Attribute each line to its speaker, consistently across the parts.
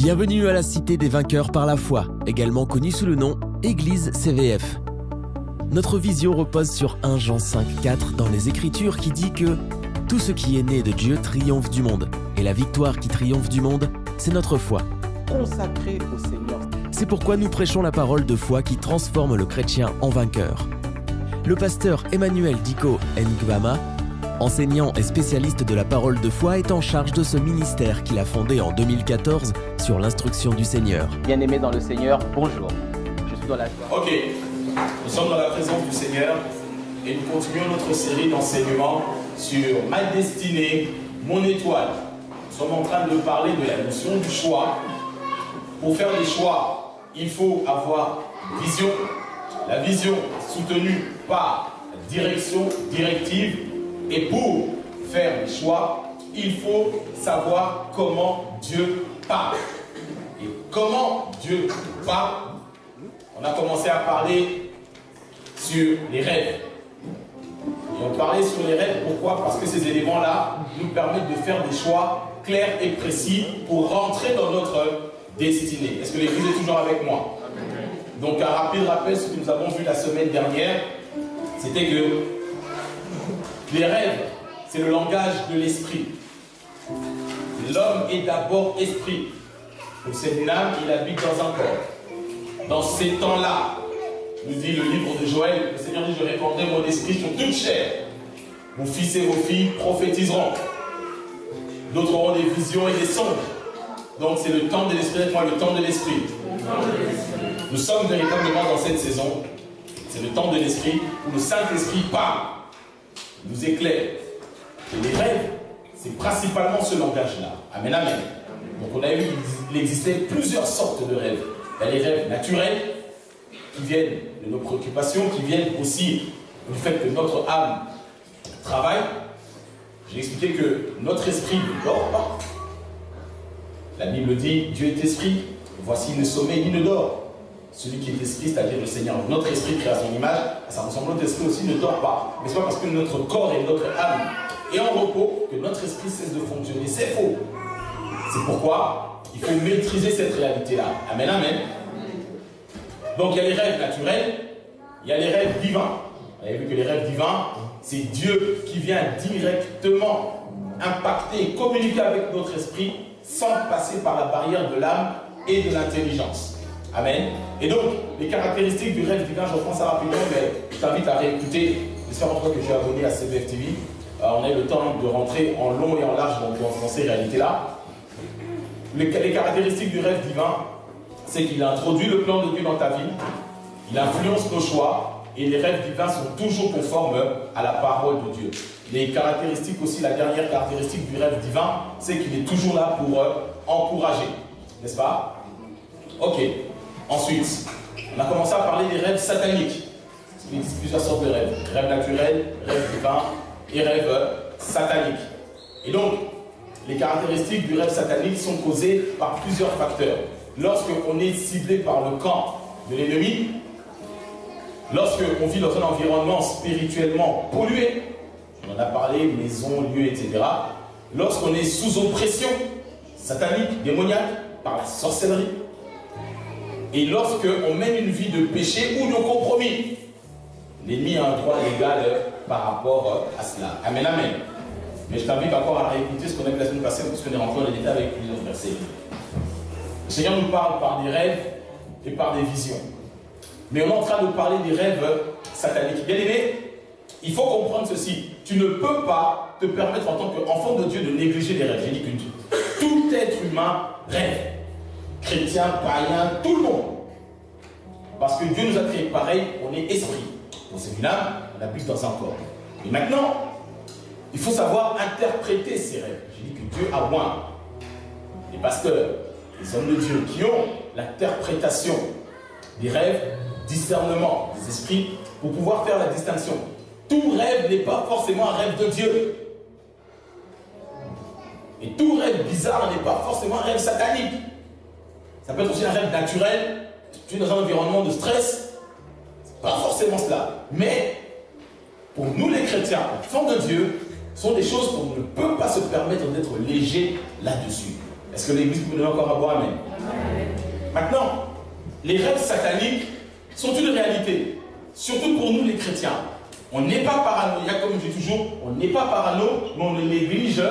Speaker 1: Bienvenue à la Cité des Vainqueurs par la foi, également connue sous le nom Église CVF. Notre vision repose sur 1 Jean 5,4 dans les Écritures qui dit que « Tout ce qui est né de Dieu triomphe du monde, et la victoire qui triomphe du monde, c'est notre foi. »
Speaker 2: Consacré au Seigneur.
Speaker 1: C'est pourquoi nous prêchons la parole de foi qui transforme le chrétien en vainqueur. Le pasteur Emmanuel Diko Ngwama, enseignant et spécialiste de la parole de foi, est en charge de ce ministère qu'il a fondé en 2014 sur l'instruction du Seigneur.
Speaker 2: Bien-aimé dans le Seigneur, bonjour. Je suis dans la joie.
Speaker 3: Ok, nous sommes dans la présence du Seigneur et nous continuons notre série d'enseignements sur ma destinée, mon étoile. Nous sommes en train de parler de la notion du choix. Pour faire des choix, il faut avoir une vision. La vision soutenue par la directive. Et pour faire des choix, il faut savoir comment Dieu parle. Et comment Dieu parle, on a commencé à parler sur les rêves. Et on parlait sur les rêves, pourquoi? Parce que ces éléments-là nous permettent de faire des choix clairs et précis pour rentrer dans notre destinée. Est-ce que l'Église est toujours avec moi? Donc un rapide rappel, ce que nous avons vu la semaine dernière, c'était que les rêves, c'est le langage de l'esprit. L'homme est d'abord esprit. Donc c'est une âme, il habite dans un corps. Dans ces temps-là, nous dit le livre de Joël, le Seigneur dit, je répandrai mon esprit sur toute chair. Vos fils et vos filles prophétiseront. D'autres auront des visions et des songes. Donc c'est le temps de l'esprit, moi le temps de l'esprit. Nous sommes véritablement dans cette saison. C'est le temps de l'esprit où le Saint-Esprit parle, nous éclaire. Et les rêves, c'est principalement ce langage-là. Amen, amen. Donc on a vu qu'il existait plusieurs sortes de rêves. Il y a les rêves naturels, qui viennent de nos préoccupations, qui viennent aussi du fait que notre âme travaille. J'ai expliqué que notre esprit ne dort pas. La Bible dit, Dieu est esprit, voici il ne sommeille ni ne dort. Celui qui est esprit, c'est-à-dire le Seigneur, notre esprit créé à son image, ça ressemble à notre esprit aussi, ne dort pas. Mais ce n'est pas parce que notre corps et notre âme est en repos que notre esprit cesse de fonctionner. C'est faux. C'est pourquoi il faut maîtriser cette réalité-là. Amen, amen. Donc il y a les rêves naturels, il y a les rêves divins. Vous avez vu que les rêves divins, c'est Dieu qui vient directement impacter et communiquer avec notre esprit sans passer par la barrière de l'âme et de l'intelligence. Amen. Et donc, les caractéristiques du rêve divin, je reprends ça rapidement, mais je t'invite à réécouter. J'espère en tout cas que je suis abonné à CVF TV. On a eu le temps de rentrer en long et en large dans ces réalités-là. Les caractéristiques du rêve divin, c'est qu'il introduit le plan de Dieu dans ta vie, il influence nos choix, et les rêves divins sont toujours conformes à la parole de Dieu. Les caractéristiques aussi, la dernière caractéristique du rêve divin, c'est qu'il est toujours là pour encourager. N'est-ce pas? Ok. Ensuite, on a commencé à parler des rêves sataniques. Il existe plusieurs sortes de rêves. Rêves naturels, rêves divins et rêves sataniques. Et donc, les caractéristiques du rêve satanique sont causées par plusieurs facteurs. Lorsqu'on est ciblé par le camp de l'ennemi, lorsqu'on vit dans un environnement spirituellement pollué, on en a parlé, maison, lieu, etc. Lorsqu'on est sous oppression satanique, démoniaque, par la sorcellerie, et lorsqu'on mène une vie de péché ou de compromis, l'ennemi a un droit légal par rapport à cela. Amen, amen. Mais je t'invite encore à réécouter ce qu'on a vu la semaine passée, parce qu'on est rentré dans les détails avec plusieurs versets. Le Seigneur nous parle par des rêves et par des visions. Mais on est en train de parler des rêves sataniques. Bien aimé, il faut comprendre ceci. Tu ne peux pas te permettre en tant qu'enfant de Dieu de négliger les rêves. J'ai dit que tout être humain rêve. Chrétien, païen, tout le monde. Parce que Dieu nous a créés pareil, on est esprit. Donc c'est une âme, on habite dans un corps. Et maintenant, il faut savoir interpréter ces rêves. J'ai dit que Dieu a oint les pasteurs, les hommes de Dieu qui ont l'interprétation des rêves, discernement des esprits, pour pouvoir faire la distinction. Tout rêve n'est pas forcément un rêve de Dieu. Et tout rêve bizarre n'est pas forcément un rêve satanique. Ça peut être aussi un rêve naturel. Tu es dans un environnement de stress. C'est pas forcément cela. Mais pour nous les chrétiens, enfants de Dieu, sont des choses qu'on ne peut pas se permettre d'être léger là-dessus. Est-ce que l'église peut donner encore à boire? Amen. Maintenant, les rêves sataniques sont une réalité, surtout pour nous les chrétiens. On n'est pas paranoïaque, comme je dis toujours, on n'est pas parano, mais on ne néglige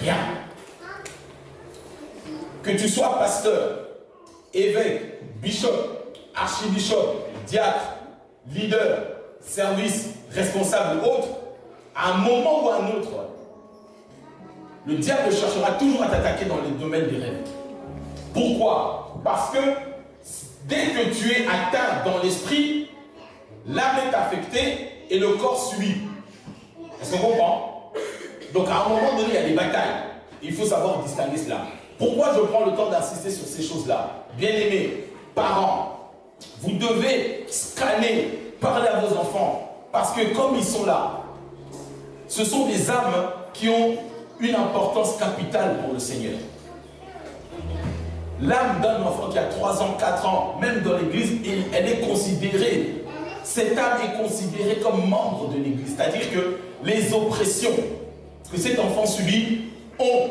Speaker 3: rien. Que tu sois pasteur, évêque, bishop, archibishop, diacre, leader, service, responsable ou autre, à un moment ou à un autre, le diable cherchera toujours à t'attaquer dans les domaines des rêves. Pourquoi? Parce que dès que tu es atteint dans l'esprit, l'âme est affectée et le corps suit. Est-ce qu'on comprend? Donc à un moment donné, il y a des batailles. Il faut savoir distinguer cela. Pourquoi je prends le temps d'insister sur ces choses-là? Bien-aimés, parents, vous devez scanner, parler à vos enfants. Parce que comme ils sont là, ce sont des âmes qui ont une importance capitale pour le Seigneur. L'âme d'un enfant qui a 3 ans, 4 ans, même dans l'église, elle est considérée, cette âme est considérée comme membre de l'église. C'est-à-dire que les oppressions que cet enfant subit ont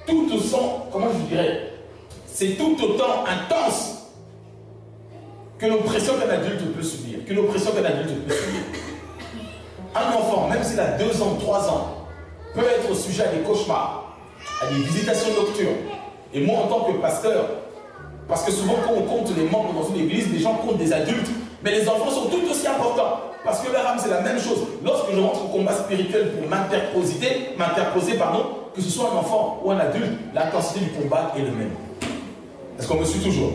Speaker 3: tout autant, comment je dirais, c'est tout autant intense que l'oppression qu'un adulte peut subir, Un enfant, même s'il a 2 ans, 3 ans, peut être sujet à des cauchemars, à des visitations nocturnes. Et moi, en tant que pasteur, parce que souvent quand on compte les membres dans une église, les gens comptent des adultes, mais les enfants sont tout aussi importants. Parce que leur âme, c'est la même chose. Lorsque je rentre au combat spirituel pour m'interposer, que ce soit un enfant ou un adulte, l'intensité du combat est le même. Est-ce qu'on me suit toujours?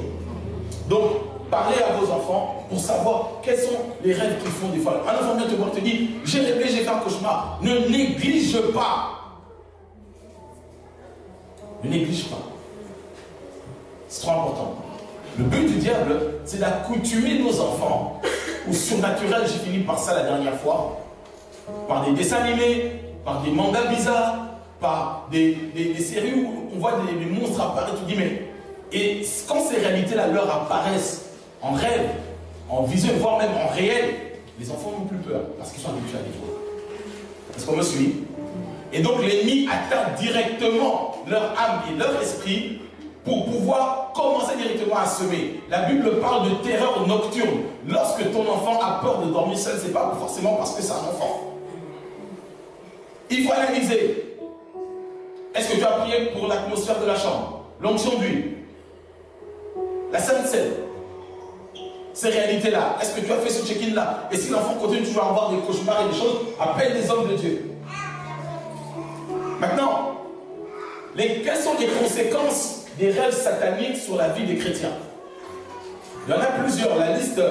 Speaker 3: Donc, parlez à vos enfants pour savoir quels sont les rêves qu'ils font des fois. Un enfant vient te voir et te dit, j'ai rêvé, j'ai fait un cauchemar. Ne néglige pas. Ne néglige pas. C'est trop important. Le but du diable, c'est d'accoutumer nos enfants au surnaturel. J'ai fini par ça la dernière fois. Par des dessins animés, par des mangas bizarres, par des séries où on voit des monstres apparaître. Tu dis, mais... Et quand ces réalités-là leur apparaissent en rêve, en vision, voire même en réel, les enfants n'ont plus peur parce qu'ils sont habitués à les voir. Est-ce qu'on me suit? Et donc l'ennemi atteint directement leur âme et leur esprit pour pouvoir commencer directement à semer. La Bible parle de terreur nocturne. Lorsque ton enfant a peur de dormir seul, ce n'est pas forcément parce que c'est un enfant. Il faut analyser. Est-ce que tu as prié pour l'atmosphère de la chambre? L'onction d'huile? La Sainte Seine? Ces réalités-là, est-ce que tu as fait ce check-in-là? Et si l'enfant continue toujours à avoir des cauchemars et des choses, appelle les hommes de Dieu. Maintenant, quelles sont les conséquences des rêves sataniques sur la vie des chrétiens? Il y en a plusieurs, la liste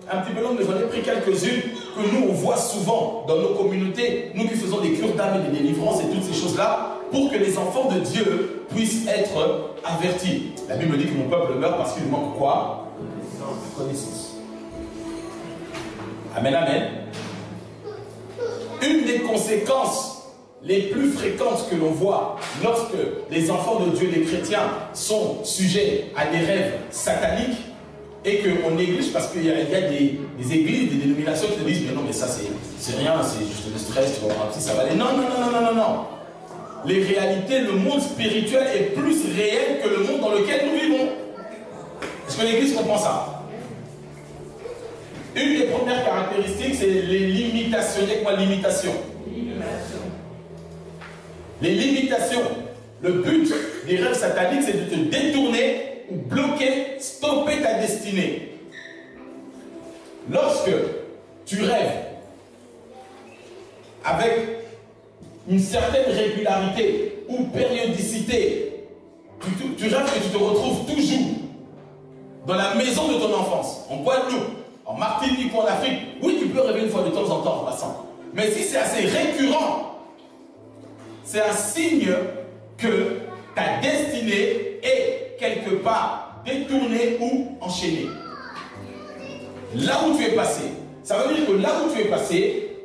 Speaker 3: un petit peu longue, mais j'en ai pris quelques-unes que nous on voit souvent dans nos communautés, nous qui faisons des cures d'âme et des délivrances et toutes ces choses-là, pour que les enfants de Dieu puissent être avertis. La Bible dit que mon peuple meurt parce qu'il manque quoi? Connaissance. Amen, amen. Une des conséquences les plus fréquentes que l'on voit lorsque les enfants de Dieu, les chrétiens, sont sujets à des rêves sataniques et qu'on néglige parce qu'il y a des églises, des dénominations qui te disent mais non mais ça c'est rien, c'est juste le stress, tu vas voir un petit, ça va aller. Non, non, non, non, non, non. Les réalités, le monde spirituel est plus réel que le monde dans lequel nous vivons. Est-ce que l'église comprend ça? Une des premières caractéristiques, c'est les limitations. Dis quoi, limitation? Les limitations. Le but des rêves sataniques, c'est de te détourner ou bloquer, stopper ta destinée. Lorsque tu rêves avec une certaine régularité ou périodicité, tu rêves que tu te retrouves toujours dans la maison de ton enfance, en Guadeloupe, en Martinique ou en Afrique. Oui, tu peux rêver une fois de temps en temps en passant. Mais si c'est assez récurrent, c'est un signe que ta destinée est quelque part détournée ou enchaînée. Là où tu es passé, ça veut dire que là où tu es passé,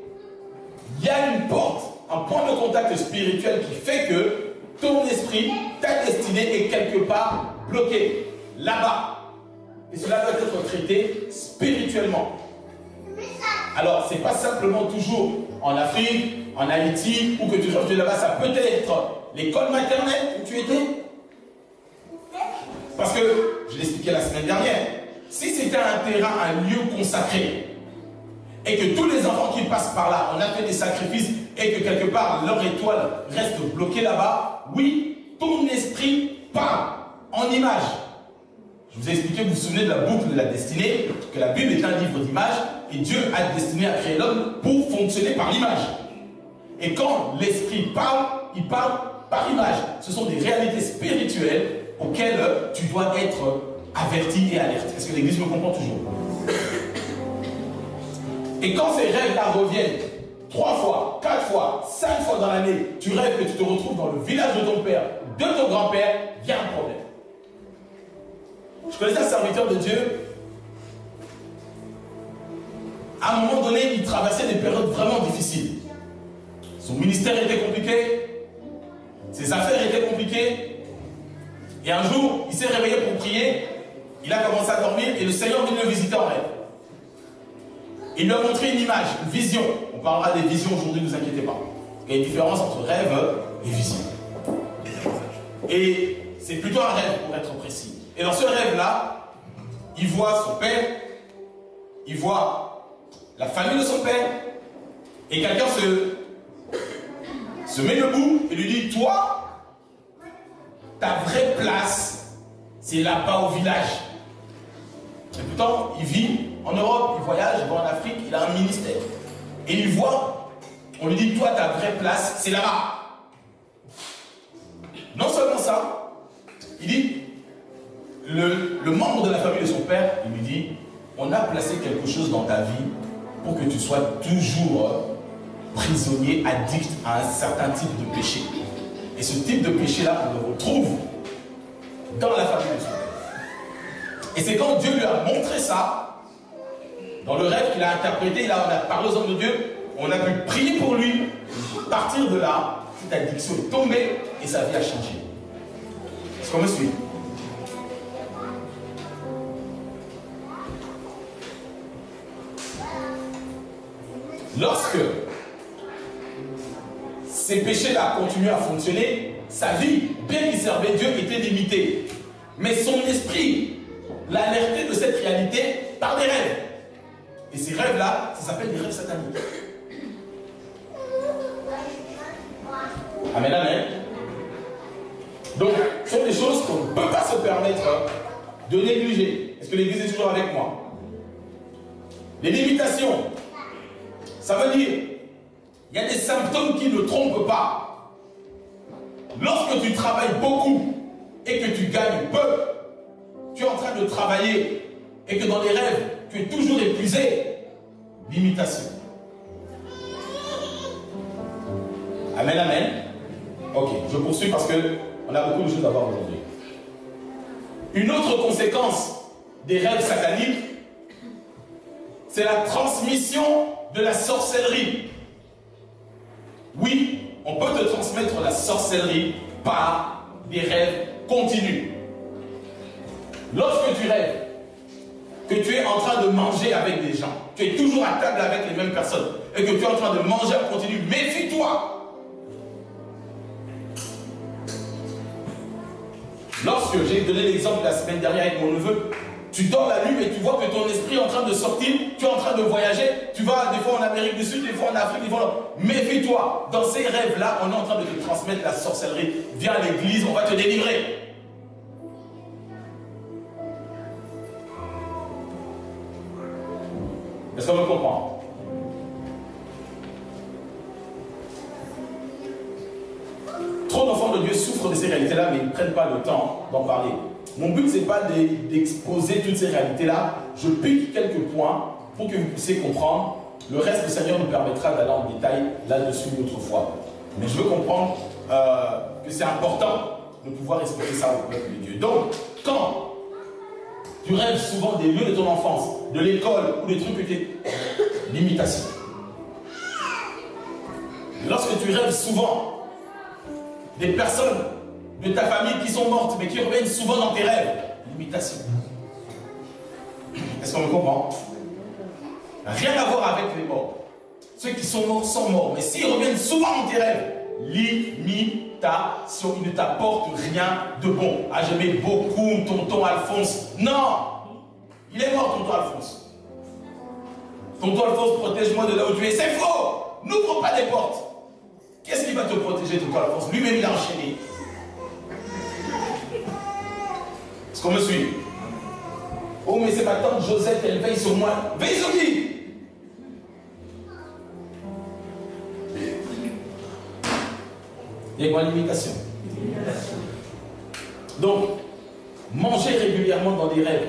Speaker 3: il y a une porte, un point de contact spirituel qui fait que ton esprit, ta destinée est quelque part bloquée là-bas. Et cela doit être traité spirituellement. Alors, ce n'est pas simplement toujours en Afrique, en Haïti, ou que tu es là-bas. Ça peut être l'école maternelle où tu étais. Parce que, je l'ai expliqué la semaine dernière, si c'était un terrain, un lieu consacré, et que tous les enfants qui passent par là, on a fait des sacrifices, et que quelque part leur étoile reste bloquée là-bas, oui, ton esprit part en image. Je vous ai expliqué, vous vous souvenez de la boucle de la destinée, que la Bible est un livre d'images, et Dieu a destiné à créer l'homme pour fonctionner par l'image. Et quand l'esprit parle, il parle par image. Ce sont des réalités spirituelles auxquelles tu dois être averti et alerte. Est-ce que l'Église me comprend toujours? Et quand ces rêves-là reviennent 3 fois, 4 fois, 5 fois dans l'année, tu rêves que tu te retrouves dans le village de ton père, de ton grand-père, il y a un problème. Je connaissais un serviteur de Dieu. À un moment donné, il traversait des périodes vraiment difficiles. Son ministère était compliqué, ses affaires étaient compliquées. Et un jour, il s'est réveillé pour prier, il a commencé à dormir et le Seigneur vient le visiter en rêve. Il lui a montré une image, une vision. On parlera des visions aujourd'hui, ne vous inquiétez pas. Il y a une différence entre rêve et vision. Et c'est plutôt un rêve pour être précis. Et dans ce rêve-là, il voit son père, il voit la famille de son père, et quelqu'un se met debout et lui dit, toi, ta vraie place, c'est là-bas au village. Et pourtant, il vit en Europe, il voyage, il va en Afrique, il a un ministère. Et il voit, on lui dit, toi, ta vraie place, c'est là-bas. Non seulement ça, il dit, le membre de la famille de son père, il lui dit, on a placé quelque chose dans ta vie pour que tu sois toujours prisonnier, addict à un certain type de péché. Et ce type de péché-là, on le retrouve dans la famille de son père. Et c'est quand Dieu lui a montré ça, dans le rêve qu'il a interprété, on a parlé aux hommes de Dieu, on a pu prier pour lui. À partir de là, cette addiction est tombée et sa vie a changé. Est-ce qu'on me suit? Lorsque ces péchés-là continuent à fonctionner, sa vie, bien qu'il servait Dieu, était limitée. Mais son esprit l'a alerté de cette réalité par des rêves. Et ces rêves-là, ça s'appelle des rêves sataniques. Amen, amen. Donc, ce sont des choses qu'on ne peut pas se permettre de négliger. Est-ce que l'Église est toujours avec moi? Les limitations. Ça veut dire, il y a des symptômes qui ne trompent pas. Lorsque tu travailles beaucoup et que tu gagnes peu, tu es en train de travailler et que dans les rêves, tu es toujours épuisé. Limitation. Amen, amen. Ok, je poursuis parce qu'on a beaucoup de choses à voir aujourd'hui. Une autre conséquence des rêves sataniques, c'est la transmission de la sorcellerie. Oui, on peut te transmettre la sorcellerie par des rêves continus. Lorsque tu rêves que tu es en train de manger avec des gens, tu es toujours à table avec les mêmes personnes, et que tu es en train de manger en continu, méfie-toi. Lorsque j'ai donné l'exemple la semaine dernière avec mon neveu, tu dors la nuit et tu vois que ton esprit est en train de sortir, tu es en train de voyager, tu vas des fois en Amérique du Sud, des fois en Afrique, des fois en... Méfie-toi, dans ces rêves-là, on est en train de te transmettre la sorcellerie. Viens à l'église, on va te délivrer. Est-ce qu'on me comprend? Trop d'enfants de Dieu souffrent de ces réalités-là, mais ils ne prennent pas le temps d'en parler. Mon but, ce n'est pas d'exposer toutes ces réalités-là. Je pique quelques points pour que vous puissiez comprendre. Le reste, le Seigneur nous permettra d'aller en détail là-dessus une autre fois. Mais je veux comprendre que c'est important de pouvoir expliquer ça au peuple de Dieu. Donc, quand tu rêves souvent des lieux de ton enfance, de l'école ou des trucs que tu es... Limitation. Lorsque tu rêves souvent des personnes de ta famille qui sont mortes, mais qui reviennent souvent dans tes rêves. Limitation. Est-ce qu'on me comprend? Rien à voir avec les morts. Ceux qui sont morts sont morts, mais s'ils reviennent souvent dans tes rêves, limitation. il ne t'apporte rien de bon. Ah, j'aimais beaucoup tonton Alphonse. Non, il est mort, tonton Alphonse. Tonton Alphonse, protège-moi de là où tu es. C'est faux. N'ouvre pas des portes. Qu'est-ce qui va te protéger, tonton Alphonse? Lui-même, il a enchaîné. Est-ce qu'on me suit? Oh, mais c'est ma tante Josette, elle veille sur moi. Veille sur qui? Il y a quoi l'imitation? Donc, manger régulièrement dans des rêves,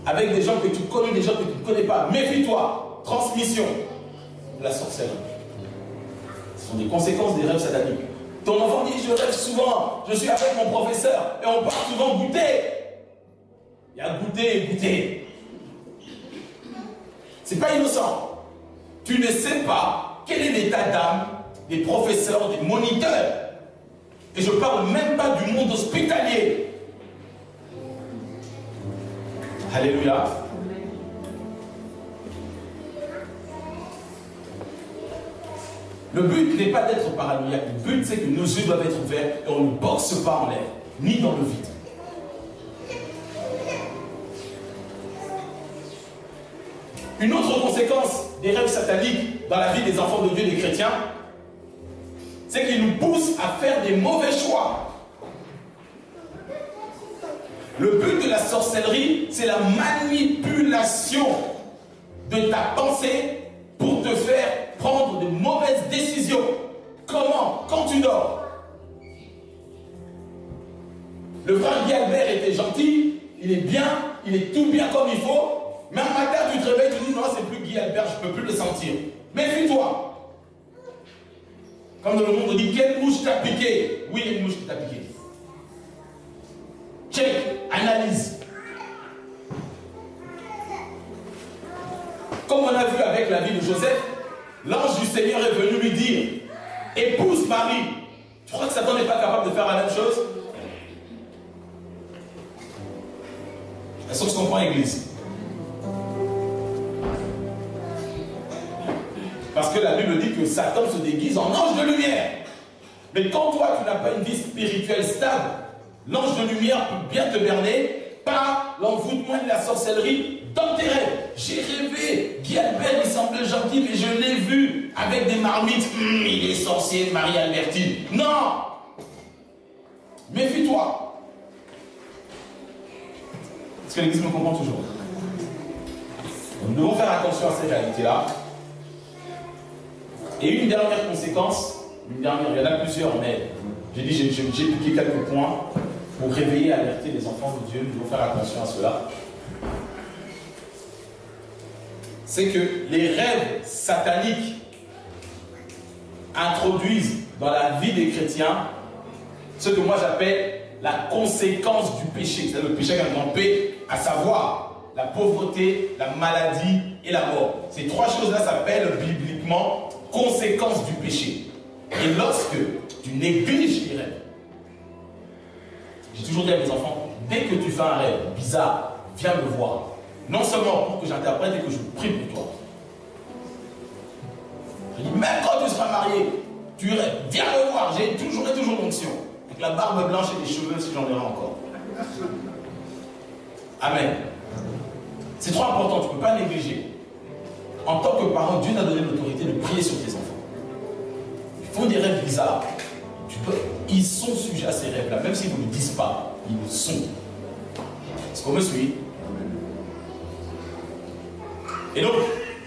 Speaker 3: avec des gens que tu connais, des gens que tu ne connais pas. Méfie-toi. Transmission de la sorcellerie. Ce sont des conséquences des rêves sataniques. Ton enfant dit, je rêve souvent, je suis avec mon professeur, et on part souvent goûter. Il y a goûter et goûter. C'est pas innocent. Tu ne sais pas quel est l'état d'âme des professeurs, des moniteurs. Et je ne parle même pas du monde hospitalier. Alléluia. Le but n'est pas d'être paranoïaque. Le but, c'est que nos yeux doivent être ouverts et on ne boxe pas en l'air, ni dans le vide. Une autre conséquence des rêves sataniques dans la vie des enfants de Dieu, des chrétiens, c'est qu'ils nous poussent à faire des mauvais choix. Le but de la sorcellerie, c'est la manipulation de ta pensée pour te faire prendre de mauvaises décisions. Comment? Quand tu dors. Le frère Guy Albert était gentil, il est bien, il est tout bien comme il faut, mais un matin tu te réveilles, tu dis non, c'est plus Guy Albert, je ne peux plus le sentir. Méfie-toi. Comme dans le monde, on dit quelle mouche t'a piqué? Oui, il y a une mouche qui t'a piqué. Check, analyse. Comme on a vu avec la vie de Joseph, l'ange du Seigneur est venu lui dire, épouse Marie. Tu crois que Satan n'est pas capable de faire la même chose? Est-ce qu'on se comprend, Église? Parce que la Bible dit que Satan se déguise en ange de lumière. Mais quand toi, tu n'as pas une vie spirituelle stable, l'ange de lumière peut bien te berner par l'envoûtement de la sorcellerie dans tes rêves. J'ai rêvé, Guy Albert, il semblait gentil, mais je l'ai vu avec des marmites. Il est sorcier, Marie-Albertine. Non! Méfie-toi. Est-ce que l'Église me comprend toujours? Nous devons faire attention à ces réalités-là. Et une dernière conséquence, il y en a plusieurs, mais j'ai dit, j'ai piqué quelques points pour réveiller et alerter les enfants de Dieu. Nous devons faire attention à cela. C'est que les rêves sataniques introduisent dans la vie des chrétiens ce que moi j'appelle la conséquence du péché. C'est-à-dire le péché avec un grand P, à savoir la pauvreté, la maladie et la mort. Ces trois choses-là s'appellent bibliquement conséquences du péché. Et lorsque tu négliges les rêves, j'ai toujours dit à mes enfants, dès que tu fais un rêve bizarre, viens me voir. Non seulement pour que j'interprète et que je prie pour toi. Je dis, même quand tu seras marié, tu rêves, viens me voir, j'ai toujours l'onction. Avec la barbe blanche et les cheveux si j'en ai encore. Amen. C'est trop important, tu ne peux pas négliger. En tant que parent, Dieu t'a donné l'autorité de prier sur tes enfants. Ils font des rêves bizarres. Ils sont sujets à ces rêves-là, même s'ils ne vous le disent pas, ils le sont. Est-ce qu'on me suit? Et donc,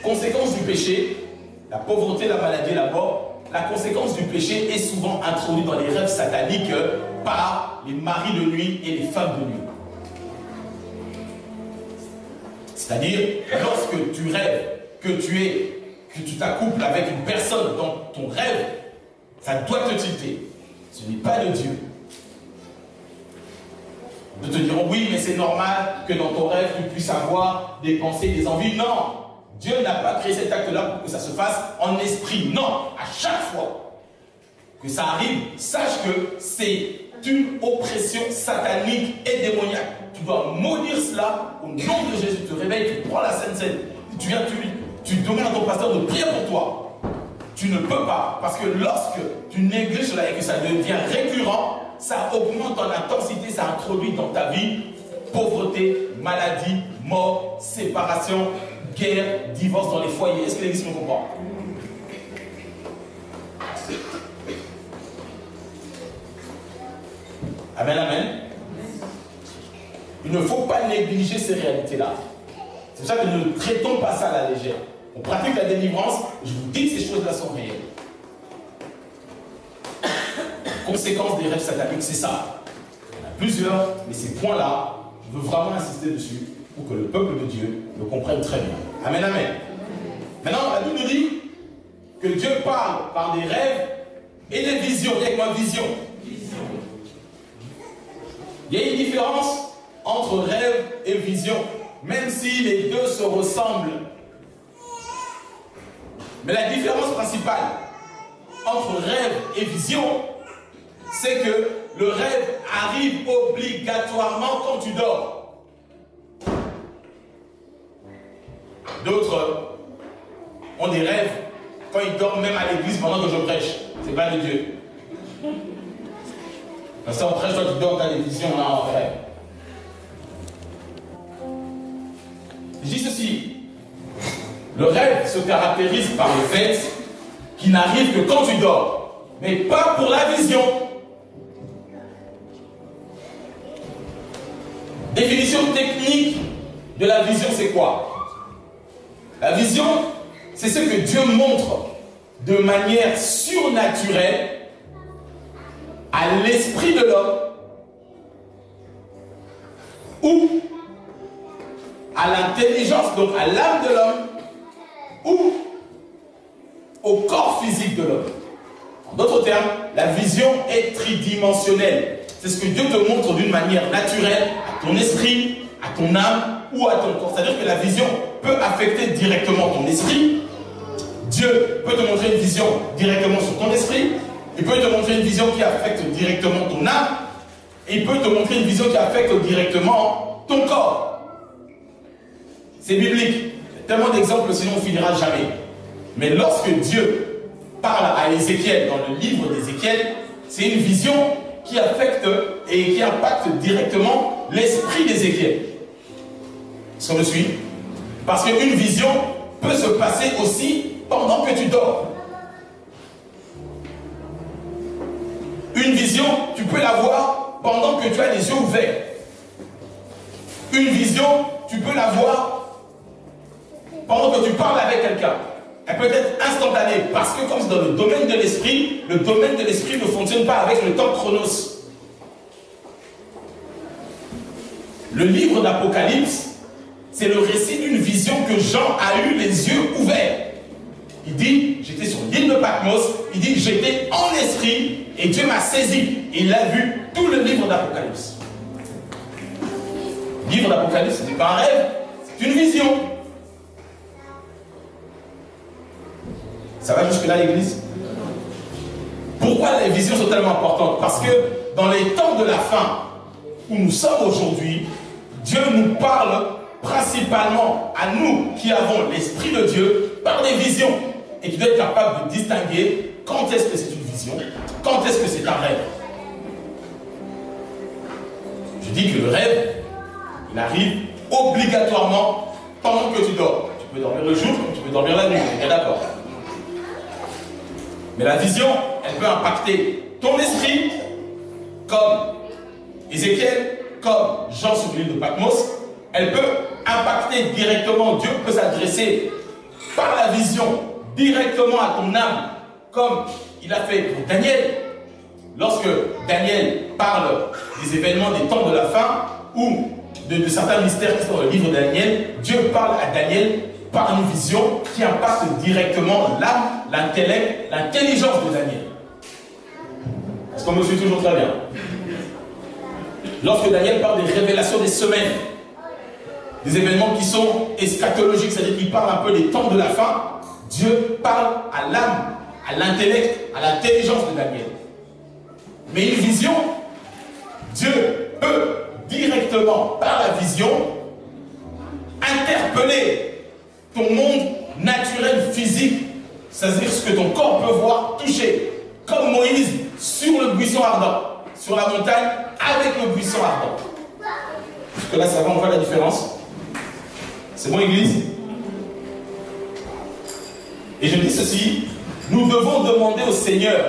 Speaker 3: conséquence du péché, la pauvreté, la maladie, la mort, la conséquence du péché est souvent introduite dans les rêves sataniques par les maris de nuit et les femmes de nuit. C'est-à-dire, lorsque tu rêves que tu t'accouples avec une personne dans ton rêve, ça doit te tilter. Ce n'est pas de Dieu. De te dire, oui, mais c'est normal que dans ton rêve, tu puisses avoir des pensées, des envies. Non, Dieu n'a pas créé cet acte-là pour que ça se fasse en esprit. Non, à chaque fois que ça arrive, sache que c'est une oppression satanique et démoniaque. Tu dois maudire cela au nom de Jésus. Tu te réveilles, tu prends la Sainte Seine. Tu viens, tu demandes à ton pasteur de prier pour toi. Tu ne peux pas. Parce que lorsque tu négliges cela et que ça devient récurrent, ça augmente en intensité, ça introduit dans ta vie pauvreté, maladie, mort, séparation, guerre, divorce dans les foyers. Est-ce que l'Église me comprend? Amen, amen. Il ne faut pas négliger ces réalités-là. C'est pour ça que nous ne traitons pas ça à la légère. On pratique la délivrance, je vous dis que ces choses-là sont réelles. Conséquence des rêves sataniques, c'est ça. Il y en a plusieurs, mais ces points-là, je veux vraiment insister dessus pour que le peuple de Dieu le comprenne très bien. Amen, amen. Maintenant, la Bible nous dit que Dieu parle par des rêves et des visions. Dis avec moi, vision. Il y a une différence entre rêve et vision, même si les deux se ressemblent. Mais la différence principale entre rêve et vision, c'est que le rêve arrive obligatoirement quand tu dors. D'autres ont des rêves quand ils dorment même à l'église pendant que je prêche. C'est pas de Dieu. Quand ça on prêche, toi tu dors, tu as des visions là en rêve. Je dis ceci. Le rêve se caractérise par le fait qu'il n'arrive que quand tu dors, mais pas pour la vision. Définition technique de la vision, c'est quoi? La vision, c'est ce que Dieu montre de manière surnaturelle à l'esprit de l'homme ou à l'intelligence, donc à l'âme de l'homme, ou au corps physique de l'homme. En d'autres termes, la vision est tridimensionnelle. C'est ce que Dieu te montre d'une manière naturelle à ton esprit, à ton âme ou à ton corps. C'est-à-dire que la vision peut affecter directement ton esprit. Dieu peut te montrer une vision directement sur ton esprit. Il peut te montrer une vision qui affecte directement ton âme. Et il peut te montrer une vision qui affecte directement ton corps. C'est biblique. Il y a tellement d'exemples, sinon on ne finira jamais. Mais lorsque Dieu parle à Ézéchiel, dans le livre d'Ézéchiel, c'est une vision qui affecte et qui impacte directement l'esprit d'Ézéchiel. Est-ce qu'on me suit? Parce qu'une vision peut se passer aussi pendant que tu dors. Une vision, tu peux l'avoir pendant que tu as les yeux ouverts. Une vision, tu peux l'avoir pendant que tu parles avec quelqu'un. Elle peut être instantanée, parce que comme c'est dans le domaine de l'esprit ne fonctionne pas avec le temps chronos. Le livre d'Apocalypse, c'est le récit d'une vision que Jean a eu les yeux ouverts. Il dit, j'étais sur l'île de Patmos, il dit, j'étais en esprit, et Dieu m'a saisi. Et il a vu tout le livre d'Apocalypse. Le livre d'Apocalypse, ce n'est pas un rêve, c'est une vision. Ça va jusque-là, l'église? Pourquoi les visions sont tellement importantes? Parce que dans les temps de la fin, où nous sommes aujourd'hui, Dieu nous parle principalement à nous qui avons l'Esprit de Dieu par des visions et qui doit être capable de distinguer quand est-ce que c'est une vision, quand est-ce que c'est un rêve. Je dis que le rêve, il arrive obligatoirement pendant que tu dors. Tu peux dormir le jour, comme tu peux dormir la nuit, on est bien d'accord. Mais la vision, elle peut impacter ton esprit, comme Ézéchiel, comme Jean sur l'île de Patmos. Elle peut impacter directement, Dieu peut s'adresser par la vision directement à ton âme, comme il a fait pour Daniel. Lorsque Daniel parle des événements des temps de la fin, ou de certains mystères qui sont dans le livre de Daniel, Dieu parle à Daniel par une vision qui impacte directement l'âme, l'intellect, l'intelligence de Daniel. Est-ce qu'on me suit toujours très bien? Lorsque Daniel parle des révélations des semaines, des événements qui sont eschatologiques, c'est-à-dire qu'il parle un peu des temps de la fin, Dieu parle à l'âme, à l'intellect, à l'intelligence de Daniel. Mais une vision, Dieu peut directement, par la vision, interpeller ton monde naturel, physique, c'est-à-dire ce que ton corps peut voir, toucher, comme Moïse sur le buisson ardent, sur la montagne avec le buisson ardent. Jusque là, ça va, on voit la différence? C'est bon, Église? Et je dis ceci, nous devons demander au Seigneur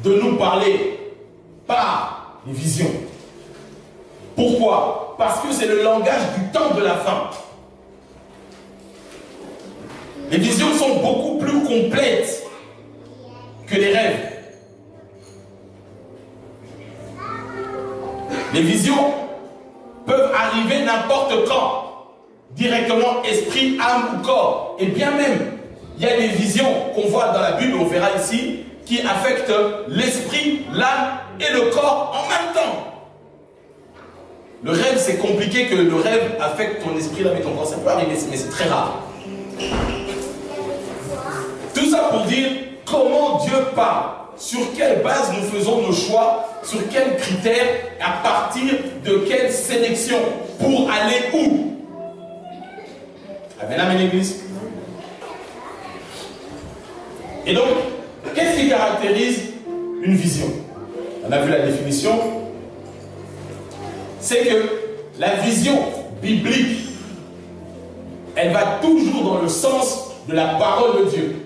Speaker 3: de nous parler par les visions. Pourquoi? Parce que c'est le langage du temps de la fin. Les visions sont beaucoup plus complètes que les rêves. Les visions peuvent arriver n'importe quand, directement esprit, âme ou corps. Et bien même, il y a des visions qu'on voit dans la Bible, on verra ici, qui affectent l'esprit, l'âme et le corps en même temps. Le rêve, c'est compliqué que le rêve affecte ton esprit, l'âme et ton corps. Ça peut arriver, mais c'est très rare. Tout ça pour dire comment Dieu parle, sur quelle base nous faisons nos choix, sur quels critères, à partir de quelle sélection, pour aller où? Amen, amen, Église. Et donc, qu'est-ce qui caractérise une vision? On a vu la définition. C'est que la vision biblique, elle va toujours dans le sens de la parole de Dieu.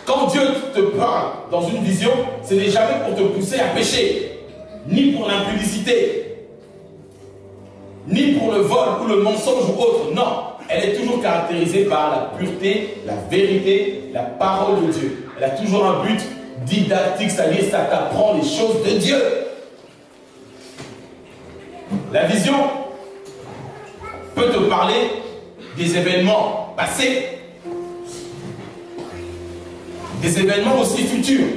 Speaker 3: Quand Dieu te parle dans une vision, ce n'est jamais pour te pousser à pécher, ni pour l'impudicité, ni pour le vol ou le mensonge ou autre. Non, elle est toujours caractérisée par la pureté, la vérité, la parole de Dieu. Elle a toujours un but didactique, c'est-à-dire ça t'apprend les choses de Dieu. La vision peut te parler des événements passés, des événements aussi futurs.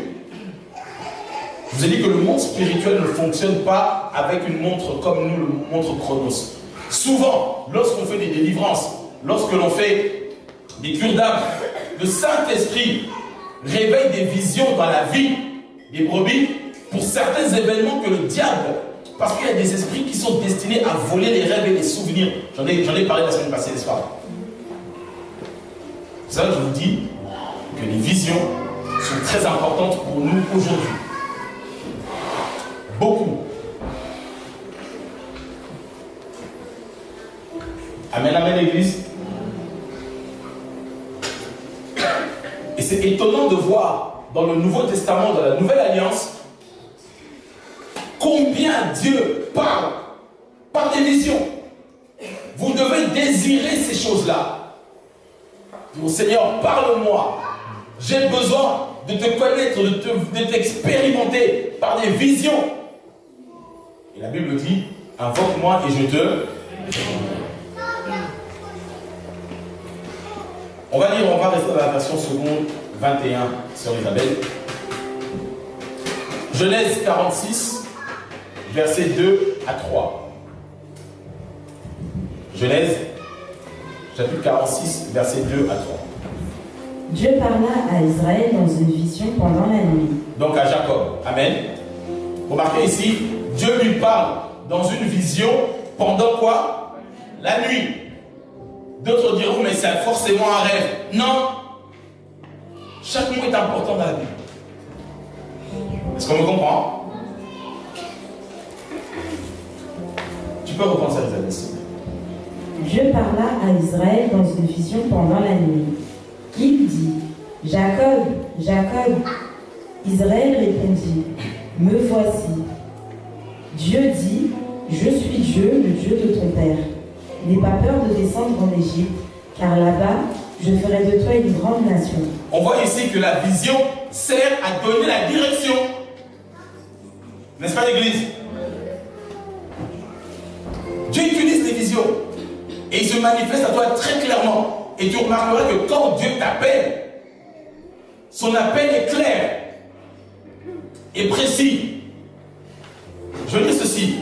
Speaker 3: Je vous ai dit que le monde spirituel ne fonctionne pas avec une montre comme nous, le montre Chronos. Souvent, lorsqu'on fait des délivrances, lorsque l'on fait des cures d'âme, le Saint-Esprit réveille des visions dans la vie des brebis pour certains événements que le diable, parce qu'il y a des esprits qui sont destinés à voler les rêves et les souvenirs. J'en ai parlé la semaine passée, n'est-ce pas? Ça, je vous dis que les visions sont très importantes pour nous aujourd'hui. Beaucoup. Amen, amen, Église. Et c'est étonnant de voir dans le Nouveau Testament, dans la Nouvelle Alliance, combien Dieu parle par des visions. Vous devez désirer ces choses-là. Mon Seigneur, parle-moi. J'ai besoin de te connaître, de t'expérimenter par des visions. Et la Bible dit, invoque-moi et je te... On va rester dans la version seconde 21, sœur Isabelle. Genèse 46, versets 2 à 3. Genèse, chapitre 46, versets 2 à 3.
Speaker 4: Dieu parla à Israël dans une vision pendant la nuit.
Speaker 3: Donc à Jacob. Amen. Remarquez ici, Dieu lui parle dans une vision pendant quoi? La nuit. D'autres diront, mais c'est forcément un rêve. Non. Chaque mot est important dans la Bible. Est-ce qu'on me comprend? Tu peux reprendre ça, Isabelle.
Speaker 4: Dieu parla à Israël dans une vision pendant la nuit. Il dit, Jacob, Jacob. Israël répondit, me voici. Dieu dit, je suis Dieu, le Dieu de ton père. N'aie pas peur de descendre en Égypte, car là-bas, je ferai de toi une grande nation.
Speaker 3: On voit ici que la vision sert à donner la direction. N'est-ce pas, l'Église? Dieu utilise les visions et il se manifeste à toi très clairement. Et tu remarqueras que quand Dieu t'appelle, son appel est clair et précis. Je dis ceci,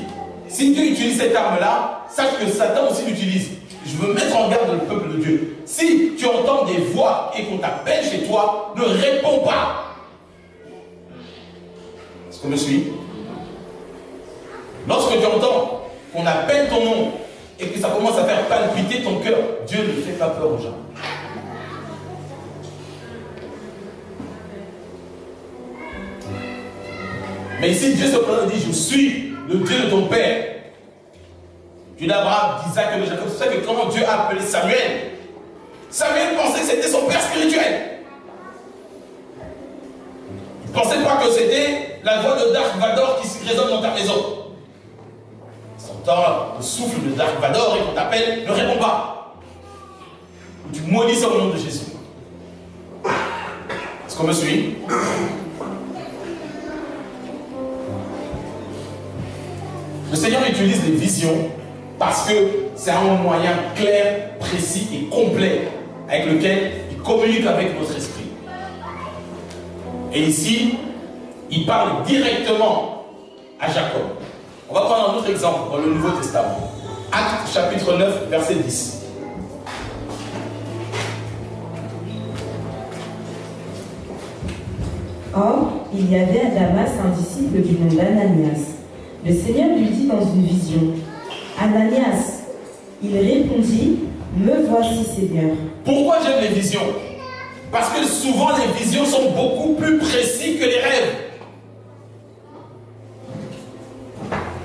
Speaker 3: si Dieu utilise cette arme-là, sache que Satan aussi l'utilise. Je veux mettre en garde le peuple de Dieu. Si tu entends des voix et qu'on t'appelle chez toi, ne réponds pas. Est-ce qu'on me suit? Lorsque tu entends qu'on appelle ton nom et que ça commence à faire palpiter ton cœur, Dieu ne fait pas peur aux gens. Mais ici, Dieu se présente et dit, je suis le Dieu de ton père. Dieu d'Abraham, d'Isaac et de Jacob. C'est pour ça que quand Dieu a appelé Samuel, Samuel pensait que c'était son père spirituel. Il ne pensait pas que c'était la voix de Dark Vador qui résonne dans ta maison. Si tu entends le souffle de Dark Vador et qu'on t'appelle, ne réponds pas. Tu maudis ça au nom de Jésus. Est-ce qu'on me suit? Le Seigneur utilise les visions parce que c'est un moyen clair, précis et complet avec lequel il communique avec notre esprit. Et ici, il parle directement à Jacob. On va prendre un autre exemple dans le Nouveau Testament. Actes chapitre 9, verset 10.
Speaker 4: Or, il y avait à Damas un disciple du nom d'Ananias. Le Seigneur lui dit dans une vision, « Ananias !» Il répondit, « Me voici, Seigneur. » Pourquoi j'aime les visions?
Speaker 3: Parce que souvent les visions sont beaucoup plus précises que les rêves.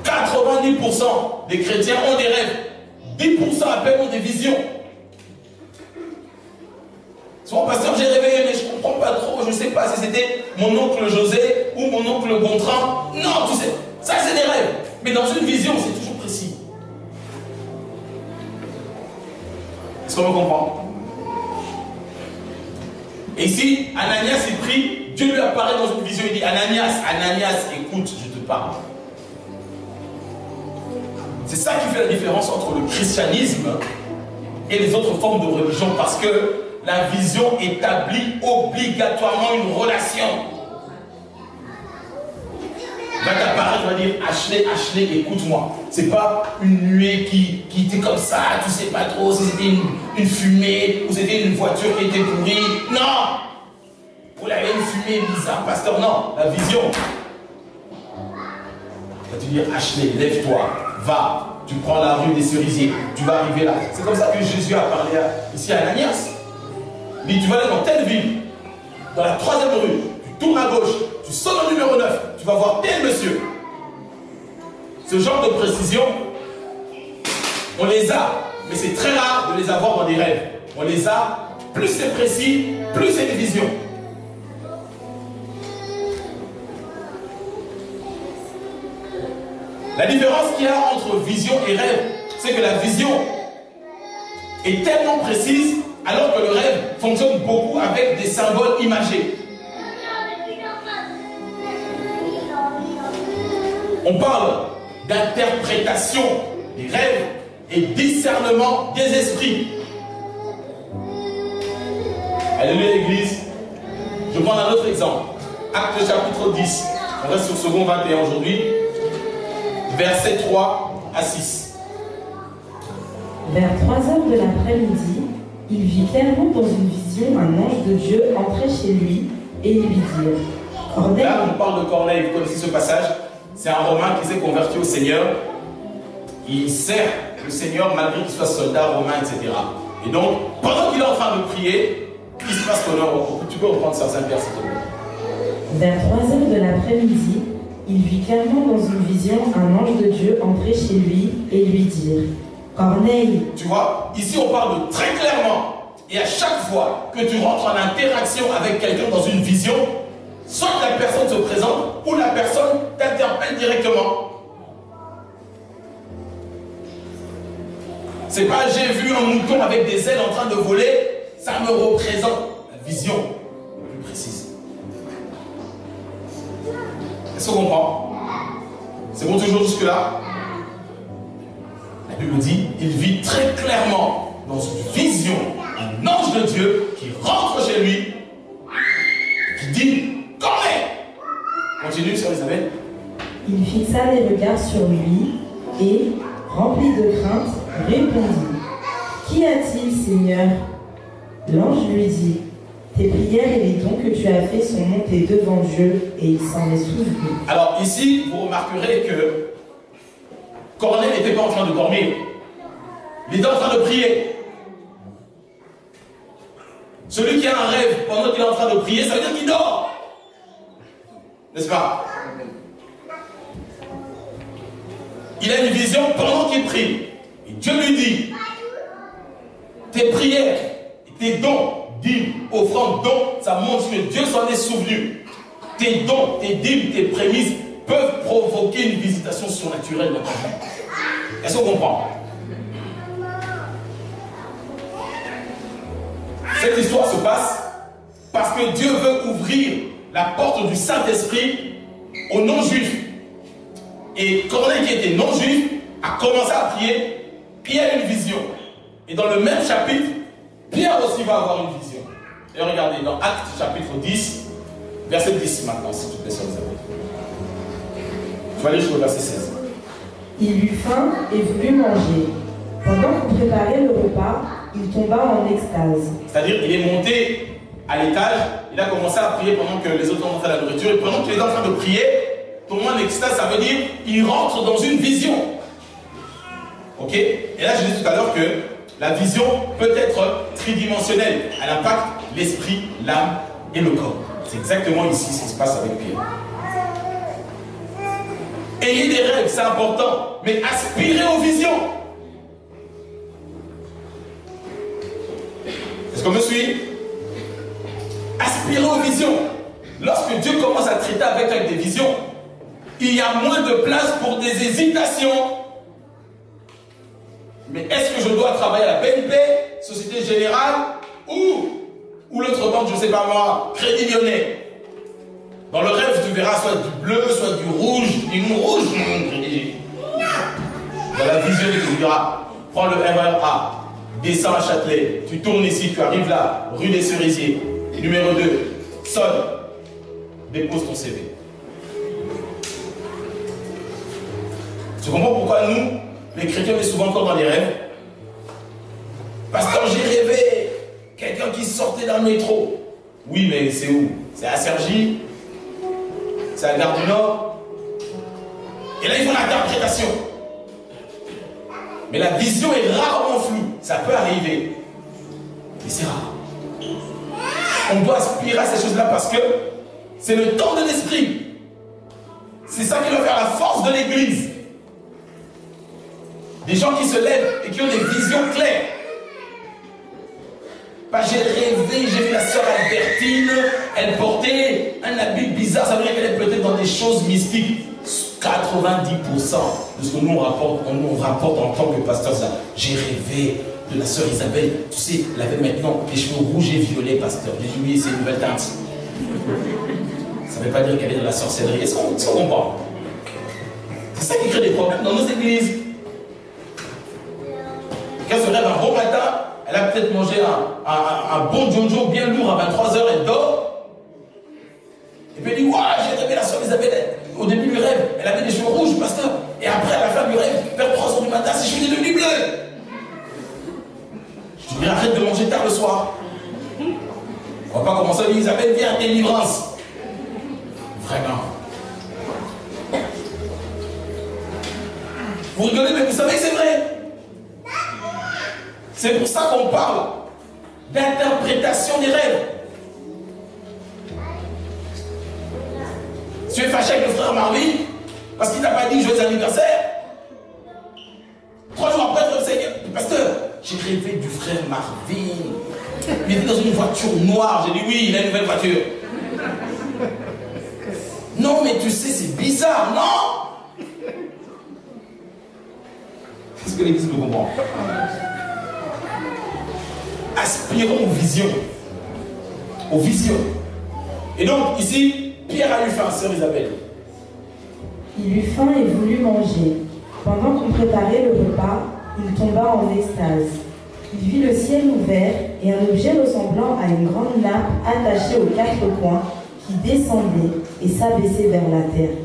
Speaker 3: 90% des chrétiens ont des rêves. 10% à peine ont des visions. Souvent, pasteur, j'ai rêvé, mais je ne comprends pas trop. Je ne sais pas si c'était mon oncle José ou mon oncle Gontran. Non, tu sais, ça c'est des rêves. Mais dans une vision, c'est toujours précis. Est-ce qu'on me comprend? Et ici, Ananias il prie, Dieu lui apparaît dans une vision, il dit, Ananias, Ananias, écoute, je te parle. C'est ça qui fait la différence entre le christianisme et les autres formes de religion, parce que la vision établit obligatoirement une relation. Il va t'apparaître, il va dire, Ashley, Ashley, écoute-moi. C'est pas une nuée qui était comme ça, tu sais pas trop si c'était une fumée ou c'était une voiture qui était pourrie. Non! Vous l'avez une fumée bizarre, pasteur. Non, la vision. Il va te dire, Ashley, lève-toi, va, tu prends la rue des Cerisiers, tu vas arriver là. C'est comme ça que Jésus a parlé ici à Ananias. Il dit, tu vas aller dans telle ville, dans la 3e rue, tu tournes à gauche, tu sonnes au numéro 9, tu vas voir tel monsieur. Ce genre de précision, on les a, mais c'est très rare de les avoir dans des rêves. On les a, plus c'est précis, plus c'est des visions. La différence qu'il y a entre vision et rêve, c'est que la vision est tellement précise, alors que le rêve fonctionne beaucoup avec des symboles imagés. On parle d'interprétation des rêves et discernement des esprits. Alléluia l'église. Je prends un autre exemple. Acte chapitre 10. On reste sur second 21 aujourd'hui. Versets 3 à 6.
Speaker 4: Vers 3 heures de l'après-midi, il vit clairement dans une vision un ange de Dieu entrer chez lui et lui dire, Corneille.
Speaker 3: Là, on parle de Corneille, vous connaissez ce passage. C'est un Romain qui s'est converti au Seigneur. Il sert le Seigneur malgré qu'il soit soldat romain, etc. Et donc, pendant qu'il est en train de prier, il se passe qu'on tu peux reprendre ça, Saint-Pierre, s'il te plaît.
Speaker 4: Vers 3 heures de l'après-midi, il vit clairement dans une vision un ange de Dieu entrer chez lui et lui dire, Corneille.
Speaker 3: Tu vois, ici on parle de très clairement. Et à chaque fois que tu rentres en interaction avec quelqu'un dans une vision, soit la personne se présente ou la personne t'interpelle directement. C'est pas j'ai vu un mouton avec des ailes en train de voler, ça me représente la vision plus précise. Est-ce qu'on comprend? C'est bon toujours jusque-là? La Bible dit, il vit très clairement dans une vision un ange de Dieu qui rentre chez lui, qui dit, Corneille! Continue, sœur Isabelle.
Speaker 4: Il fixa les regards sur lui et, rempli de crainte, répondit, Qu'y a-t-il, Seigneur? L'ange lui dit, Tes prières et les dons que tu as faits sont montés devant Dieu et il s'en est souvenu.
Speaker 3: Alors ici, vous remarquerez que Corneille n'était pas en train de dormir. Il était en train de prier. Celui qui a un rêve pendant qu'il est en train de prier, ça veut dire qu'il dort. N'est-ce pas? il a une vision pendant qu'il prie. Et Dieu lui dit, tes prières, tes dons, dîmes, offrandes, dons, ça montre que Dieu s'en est souvenu. Tes dons, tes dîmes, tes prémices peuvent provoquer une visitation surnaturelle dans ta vie. Est-ce qu'on comprend? Cette histoire se passe parce que Dieu veut ouvrir la porte du Saint-Esprit aux non-juifs. Et Corneille, qui était non-juif, a commencé à prier. Il a une vision. Et dans le même chapitre, Pierre aussi va avoir une vision. Et regardez, dans Actes chapitre 10, verset 10 maintenant, s'il vous plaît, sur les amis. Je vais aller jusqu'au verset 16.
Speaker 4: Il eut faim et voulut manger. Pendant qu'on préparait le repas, il tomba en extase.
Speaker 3: C'est-à-dire, il est monté à l'étage, il a commencé à prier pendant que les autres ont montré la nourriture. Et pendant qu'il est en train de prier, tomber en extase, ça veut dire il rentre dans une vision. Ok? Et là, je disais tout à l'heure que la vision peut être tridimensionnelle. Elle impacte l'esprit, l'âme et le corps. C'est exactement ici ce qui se passe avec Pierre. Ayez des rêves, c'est important, mais aspirez aux visions. Est-ce qu'on me suit? Aspirez aux visions. Lorsque Dieu commence à traiter avec des visions, il y a moins de place pour des hésitations. Mais est-ce que je dois travailler à la BNP, Société Générale, ou l'autre banque, je ne sais pas moi, Crédit Lyonnais? Dans le rêve, tu verras soit du bleu, soit du rouge, Crédit. Dans la vision, tu diras, prends le RER, descends à Châtelet, tu tournes ici, tu arrives là, rue des Cerisiers, numéro 2, sonne, dépose ton CV. Tu comprends pourquoi nous, les chrétiens, on est souvent encore dans les rêves? Parce que j'ai rêvé quelqu'un qui sortait dans le métro. Oui, mais c'est où? C'est à Cergy? C'est à la Gare du Nord? Et là, ils font l'interprétation. Mais la vision est rarement floue. Ça peut arriver. Mais c'est rare. On doit aspirer à ces choses-là parce que c'est le temps de l'esprit. C'est ça qui va faire la force de l'Église. Des gens qui se lèvent et qui ont des visions claires. Bah, j'ai rêvé, j'ai vu la sœur Albertine, elle portait un habit bizarre, ça veut dire qu'elle est peut-être dans des choses mystiques. 90% de ce que nous on rapporte en tant que pasteur, j'ai rêvé de la sœur Isabelle. Tu sais, elle avait maintenant les cheveux rouges et violets, pasteur. J'ai dit oui, c'est une nouvelle teinte. Ça ne veut pas dire qu'elle est de la sorcellerie. Est-ce qu'on comprend? C'est ça qui crée des problèmes dans nos églises. Quand elle se rêve un bon matin, elle a peut-être mangé un bon jonjo bien lourd à 23 h, elle dort. Et puis elle dit, ouais, j'ai rêvé la soeur Isabelle. Au début du rêve, elle avait des cheveux rouges, pasteur. Et après, à la fin du rêve, vers 3 h du matin, ses cheveux devenus bleus. Je dis, arrête de manger tard le soir. On va pas commencer à dire, Isabelle, viens, délivrance. Vraiment. Vous rigolez, mais vous savez que c'est vrai. C'est pour ça qu'on parle d'interprétation des rêves. Tu es fâché avec le frère Marvin parce qu'il t'a pas dit joyeux anniversaire. 3 jours après, le Seigneur, pasteur, j'ai rêvé du frère Marvin. Il était dans une voiture noire. J'ai dit oui, il a une nouvelle voiture. Non, mais tu sais, c'est bizarre, non? Est-ce que l'Église me comprend? Aspirons aux visions. Aux visions. Et donc, ici, Pierre a eu faim, sœur Isabelle.
Speaker 4: Il eut faim et voulut manger. Pendant qu'on préparait le repas, il tomba en extase. Il vit le ciel ouvert et un objet ressemblant à une grande nappe attachée aux 4 coins qui descendait et s'abaissait vers la terre.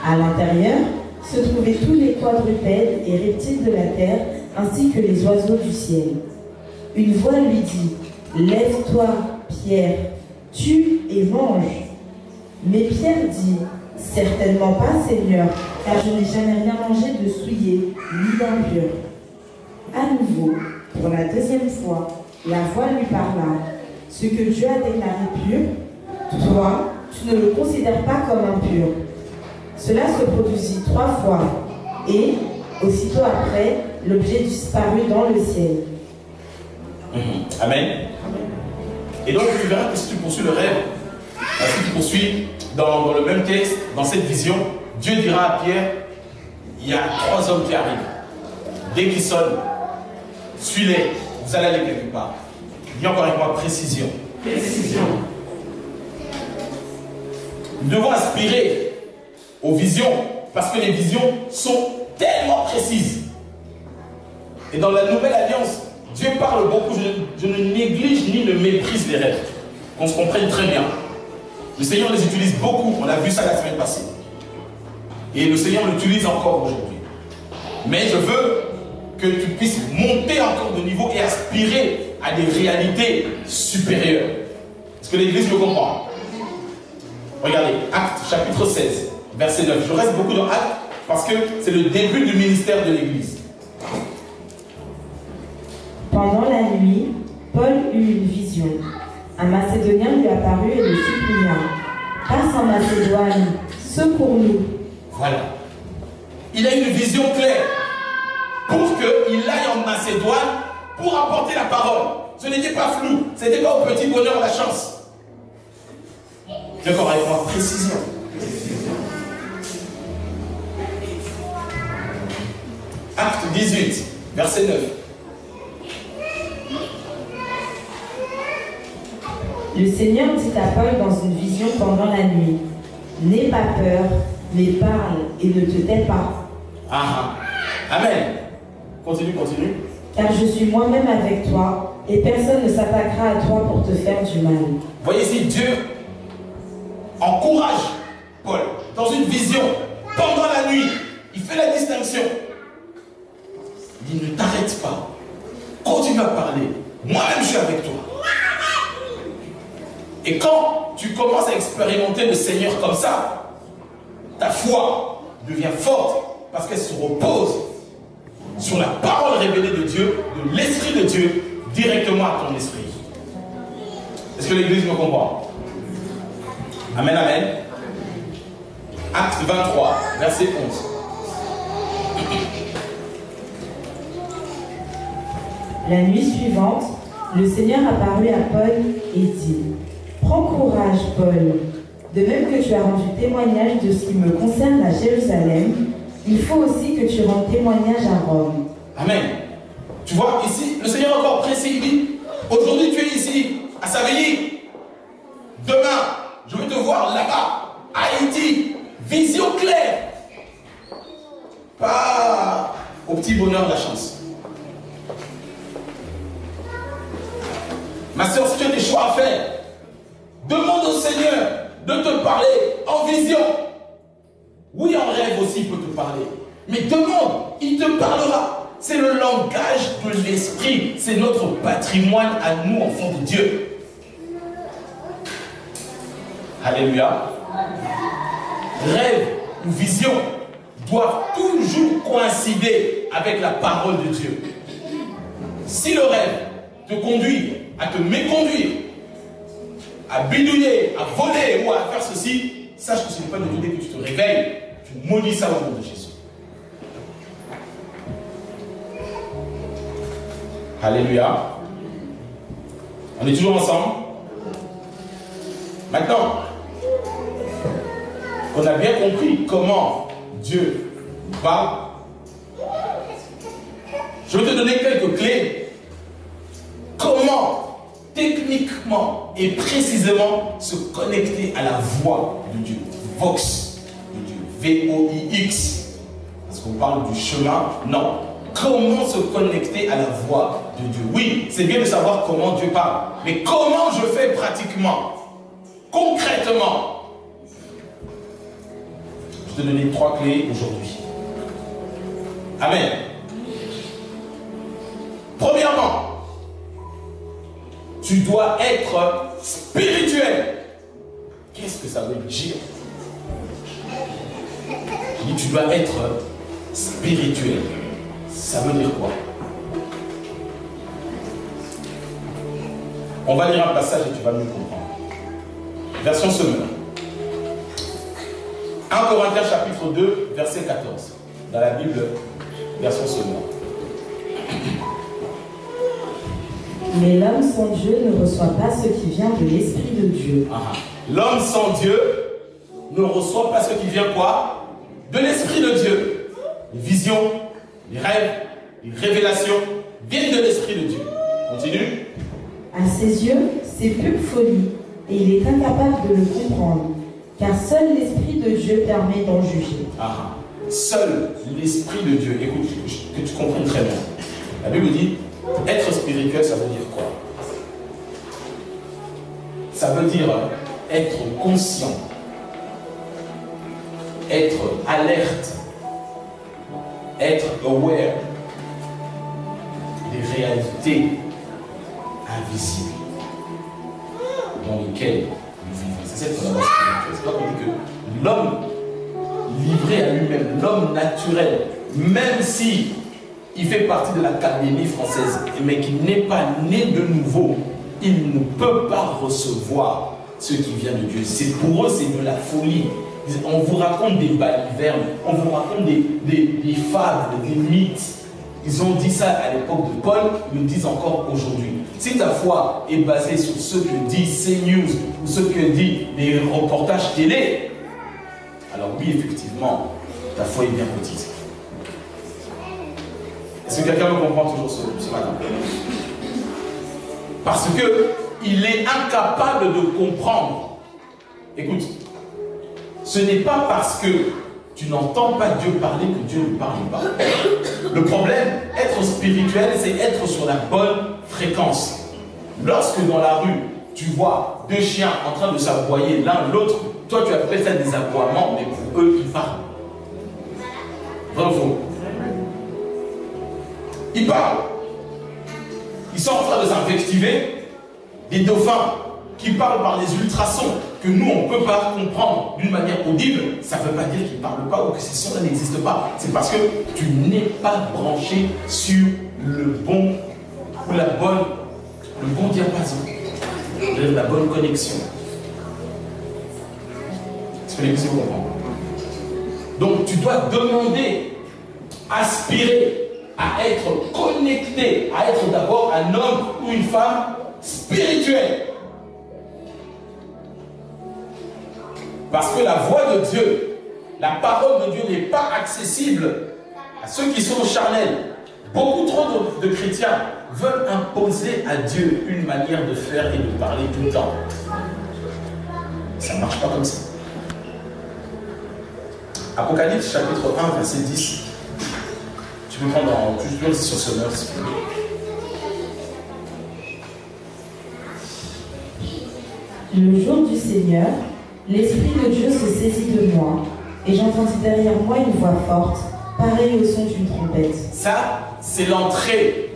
Speaker 4: À l'intérieur se trouvaient tous les quadrupèdes et reptiles de la terre ainsi que les oiseaux du ciel. Une voix lui dit, « Lève-toi, Pierre, tue et mange. » Mais Pierre dit, « Certainement pas, Seigneur, car je n'ai jamais rien mangé de souillé ni d'impur. » À nouveau, pour la 2e fois, la voix lui parla, « Ce que Dieu a déclaré pur, toi, tu ne le considères pas comme impur. » Cela se produisit 3 fois, Et, aussitôt après, l'objet disparut dans le ciel.
Speaker 3: Amen. Et donc tu verras que si tu poursuis le rêve, si tu poursuis dans le même texte, dans cette vision, Dieu dira à Pierre, il y a 3 hommes qui arrivent. Dès qu'ils sonnent, suis-les, vous allez aller quelque part. Dis encore avec moi, précision. Précision. Nous devons aspirer aux visions, parce que les visions sont tellement précises. Et dans la Nouvelle Alliance, Dieu parle beaucoup, je ne néglige ni ne méprise les rêves. Qu'on se comprenne très bien. Le Seigneur les utilise beaucoup, on a vu ça la semaine passée. Et le Seigneur l'utilise encore aujourd'hui. Mais je veux que tu puisses monter encore de niveau et aspirer à des réalités supérieures. Est-ce que l'Église me comprend? Regardez, Actes chapitre 16, verset 9. Je reste beaucoup dans Actes parce que c'est le début du ministère de l'Église.
Speaker 4: Pendant la nuit, Paul eut une vision. Un Macédonien lui apparut et le supplia. Passe en Macédoine, secours-nous.
Speaker 3: Voilà. Il a une vision claire pour qu'il aille en Macédoine pour apporter la parole. Ce n'était pas flou, ce n'était pas au petit bonheur la chance. D'accord avec moi, précision. Acte 18, verset 9.
Speaker 4: Le Seigneur dit à Paul dans une vision pendant la nuit, n'aie pas peur, mais parle et ne te tais pas.
Speaker 3: Ah, amen. Continue, continue.
Speaker 4: Car je suis moi-même avec toi, et personne ne s'attaquera à toi pour te faire du mal.
Speaker 3: Voyez ici, Dieu encourage Paul dans une vision pendant la nuit. Il fait la distinction. Il dit, ne t'arrête pas. Continue à parler. Moi-même, je suis avec toi. Et quand tu commences à expérimenter le Seigneur comme ça, ta foi devient forte parce qu'elle se repose sur la parole révélée de Dieu, de l'Esprit de Dieu, directement à ton esprit. Est-ce que l'Église me comprend? Amen, amen. Acte 23, verset 11.
Speaker 4: La nuit suivante, le Seigneur apparut à Paul et dit, prends courage, Paul. De même que tu as rendu témoignage de ce qui me concerne à Jérusalem, il faut aussi que tu rendes témoignage à Rome.
Speaker 3: Amen. Tu vois, ici, le Seigneur est encore précis, il dit, aujourd'hui tu es ici, à Saveilly. Demain, je vais te voir là-bas, à Haïti. Vision claire. Pas au petit bonheur de la chance. Ma soeur, si tu as des choix à faire, demande au Seigneur de te parler en vision. Oui, en rêve aussi, il peut te parler. Mais demande, il te parlera. C'est le langage de l'esprit. C'est notre patrimoine à nous, enfants de Dieu. Alléluia. Rêve ou vision doivent toujours coïncider avec la parole de Dieu. Si le rêve te conduit à te méconduire, à bidouiller, à voler ou à faire ceci, sache que ce n'est pas de Dieu. Dès que tu te réveilles, tu maudis ça au nom de Jésus. Alléluia. On est toujours ensemble. Maintenant, on a bien compris comment Dieu parle. Je vais te donner quelques clés. Comment techniquement et précisément se connecter à la voix de Dieu. Vox de Dieu. V-O-I-X. Parce qu'on parle du chemin. Non. Comment se connecter à la voix de Dieu? Oui, c'est bien de savoir comment Dieu parle. Mais comment je fais pratiquement? Concrètement? Je vais te donner 3 clés aujourd'hui. Amen. Premièrement, tu dois être spirituel. Qu'est-ce que ça veut dire? Je dis, tu dois être spirituel. Ça veut dire quoi? On va lire un passage et tu vas mieux comprendre. Version Semeur. 1 Corinthiens chapitre 2, verset 14. dans la Bible, version sonore.
Speaker 4: Mais l'homme sans Dieu ne reçoit pas ce qui vient de l'Esprit de Dieu.
Speaker 3: L'homme sans Dieu ne reçoit pas ce qui vient quoi? De l'Esprit de Dieu. Les visions, les rêves, les révélations viennent de l'Esprit de Dieu. Continue.
Speaker 4: À ses yeux, c'est pure folie, et il est incapable de le comprendre, car seul l'Esprit de Dieu permet d'en juger.
Speaker 3: Seul l'Esprit de Dieu. Écoute, que tu comprennes très bien. La Bible dit, être spirituel, ça veut dire quoi? Ça veut dire être conscient, être alerte, être aware des réalités invisibles dans lesquelles nous vivons. C'est cette qu'on a spirituelle. C'est pas qu'on dit que l'homme livré à lui-même, l'homme naturel, même si il fait partie de l'Académie française, mais qu'il n'est pas né de nouveau, il ne peut pas recevoir ce qui vient de Dieu. C'est pour eux, c'est de la folie. On vous raconte des balivernes, on vous raconte des fables, des mythes. Ils ont dit ça à l'époque de Paul, ils le disent encore aujourd'hui. Si ta foi est basée sur ce que dit CNews ou ce que dit les reportages télé, alors oui, effectivement, ta foi est bien petite. Est-ce que quelqu'un me comprend toujours ce matin? Parce qu'il est incapable de comprendre. Écoute, ce n'est pas parce que tu n'entends pas Dieu parler que Dieu ne parle pas. Le problème, être spirituel, c'est être sur la bonne fréquence. Lorsque dans la rue, tu vois deux chiens en train de s'aboyer l'un l'autre, toi tu appelles ça des aboiements, mais pour eux, ils parlent. Vrai ou faux? Ils parlent. Ils sont en train de s'invectiver. Des dauphins qui parlent par les ultrasons que nous, on ne peut pas comprendre d'une manière audible, ça ne veut pas dire qu'ils ne parlent pas ou que ces sons-là n'existent pas. C'est parce que tu n'es pas branché sur le bon ou le bon diapason, la bonne connexion. Est-ce que l'église comprend? Donc tu dois demander, aspirer à être connecté, à être d'abord un homme ou une femme spirituel. Parce que la voix de Dieu, la parole de Dieu n'est pas accessible à ceux qui sont charnels. Beaucoup trop de chrétiens veulent imposer à Dieu une manière de faire et de parler tout le temps. Ça ne marche pas comme ça. Apocalypse chapitre 1 verset 10. Tu peux prendre toujours sur ce neuf, s'il te plaît.
Speaker 4: Le jour du Seigneur, l'Esprit de Dieu se saisit de moi, et j'entendis derrière moi une voix forte, pareille au son d'une trompette. Ça,
Speaker 3: c'est l'entrée.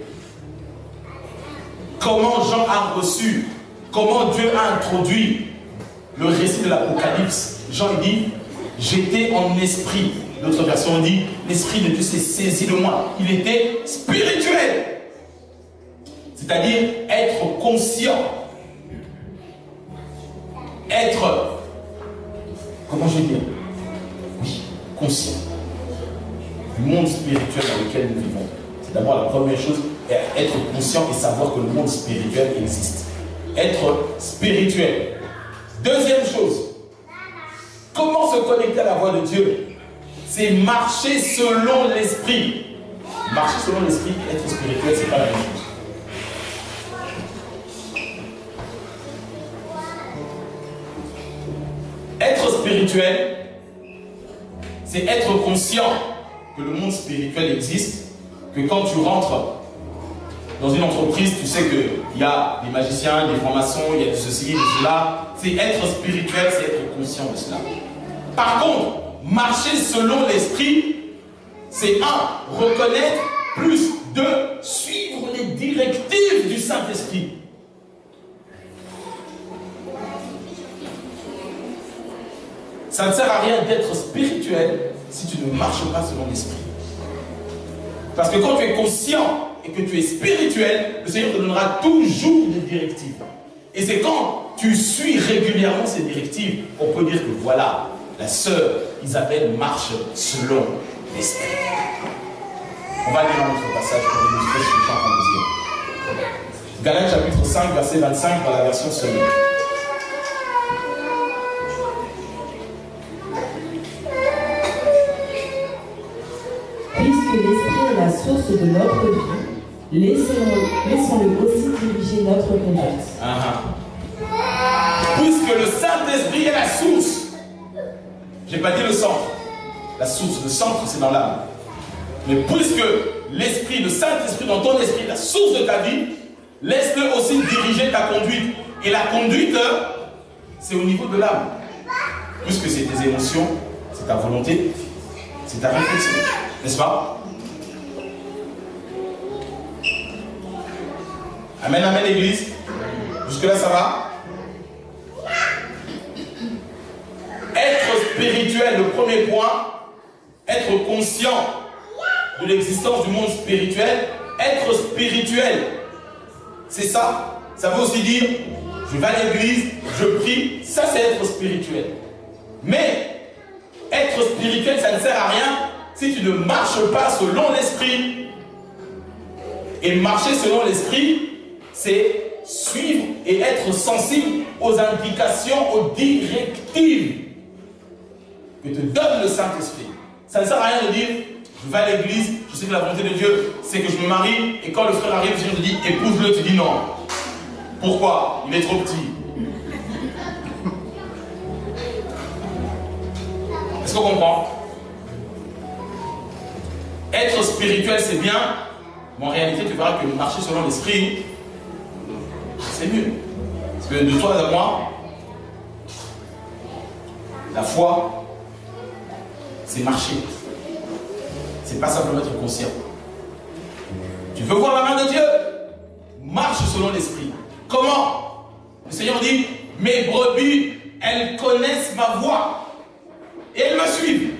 Speaker 3: Comment Jean a reçu, comment Dieu a introduit le récit de l'Apocalypse. Jean dit, j'étais en esprit. D'autres versions dit, l'Esprit de Dieu s'est saisi de moi. Il était spirituel. C'est-à-dire être conscient. Être, comment je vais dire? Oui, conscient du monde spirituel dans lequel nous vivons. C'est d'abord la première chose, être conscient et savoir que le monde spirituel existe. Être spirituel. Deuxième chose, comment se connecter à la voix de Dieu? C'est marcher selon l'esprit. Marcher selon l'esprit et être spirituel, c'est pas la même chose. Être spirituel, c'est être conscient que le monde spirituel existe, que quand tu rentres dans une entreprise, tu sais qu'il y a des magiciens, des francs-maçons, il y a de ceci, de cela. C'est être spirituel, c'est être conscient de cela. Par contre, marcher selon l'esprit, c'est reconnaître, plus deux, suivre les directives du Saint-Esprit. Ça ne sert à rien d'être spirituel si tu ne marches pas selon l'esprit. Parce que quand tu es conscient et que tu es spirituel, le Seigneur te donnera toujours des directives. Et c'est quand tu suis régulièrement ces directives, on peut dire que voilà, la sœur Isabelle marche selon l'esprit. On va lire un autre passage pour illustrer ce que je suis en train de dire. Galates chapitre 5, verset 25 dans la version semaine.
Speaker 4: Puisque l'esprit est la source de notre vie, laissons-le aussi diriger notre conduite.
Speaker 3: Puisque le Saint-Esprit est la source. Je n'ai pas dit le centre. La source, le centre, c'est dans l'âme. Mais puisque l'esprit, le Saint-Esprit dans ton esprit, la source de ta vie, laisse-le aussi diriger ta conduite. Et la conduite, c'est au niveau de l'âme. Puisque c'est tes émotions, c'est ta volonté, c'est ta réflexion. N'est-ce pas? Amen, amen, Église. Jusque-là, ça va? Être spirituel, le premier point, être conscient de l'existence du monde spirituel, être spirituel, c'est ça. Ça veut aussi dire, je vais à l'église, je prie, ça c'est être spirituel. Mais, être spirituel, ça ne sert à rien si tu ne marches pas selon l'esprit. Et marcher selon l'esprit, c'est suivre et être sensible aux indications, aux directives que te donne le Saint-Esprit. Ça ne sert à rien de dire, je vais à l'église, je sais que la volonté de Dieu, c'est que je me marie, et quand le frère arrive, je te dis, épouse-le, tu dis non. Pourquoi? Il est trop petit. Est-ce qu'on comprend? Être spirituel, c'est bien, mais en réalité, tu verras que marcher selon l'esprit, c'est mieux. Parce que de toi à moi, la foi, c'est marcher. C'est pas simplement être conscient. Tu veux voir la main de Dieu? Marche selon l'esprit. Comment? Le Seigneur dit, mes brebis, elles connaissent ma voix. Et elles me suivent.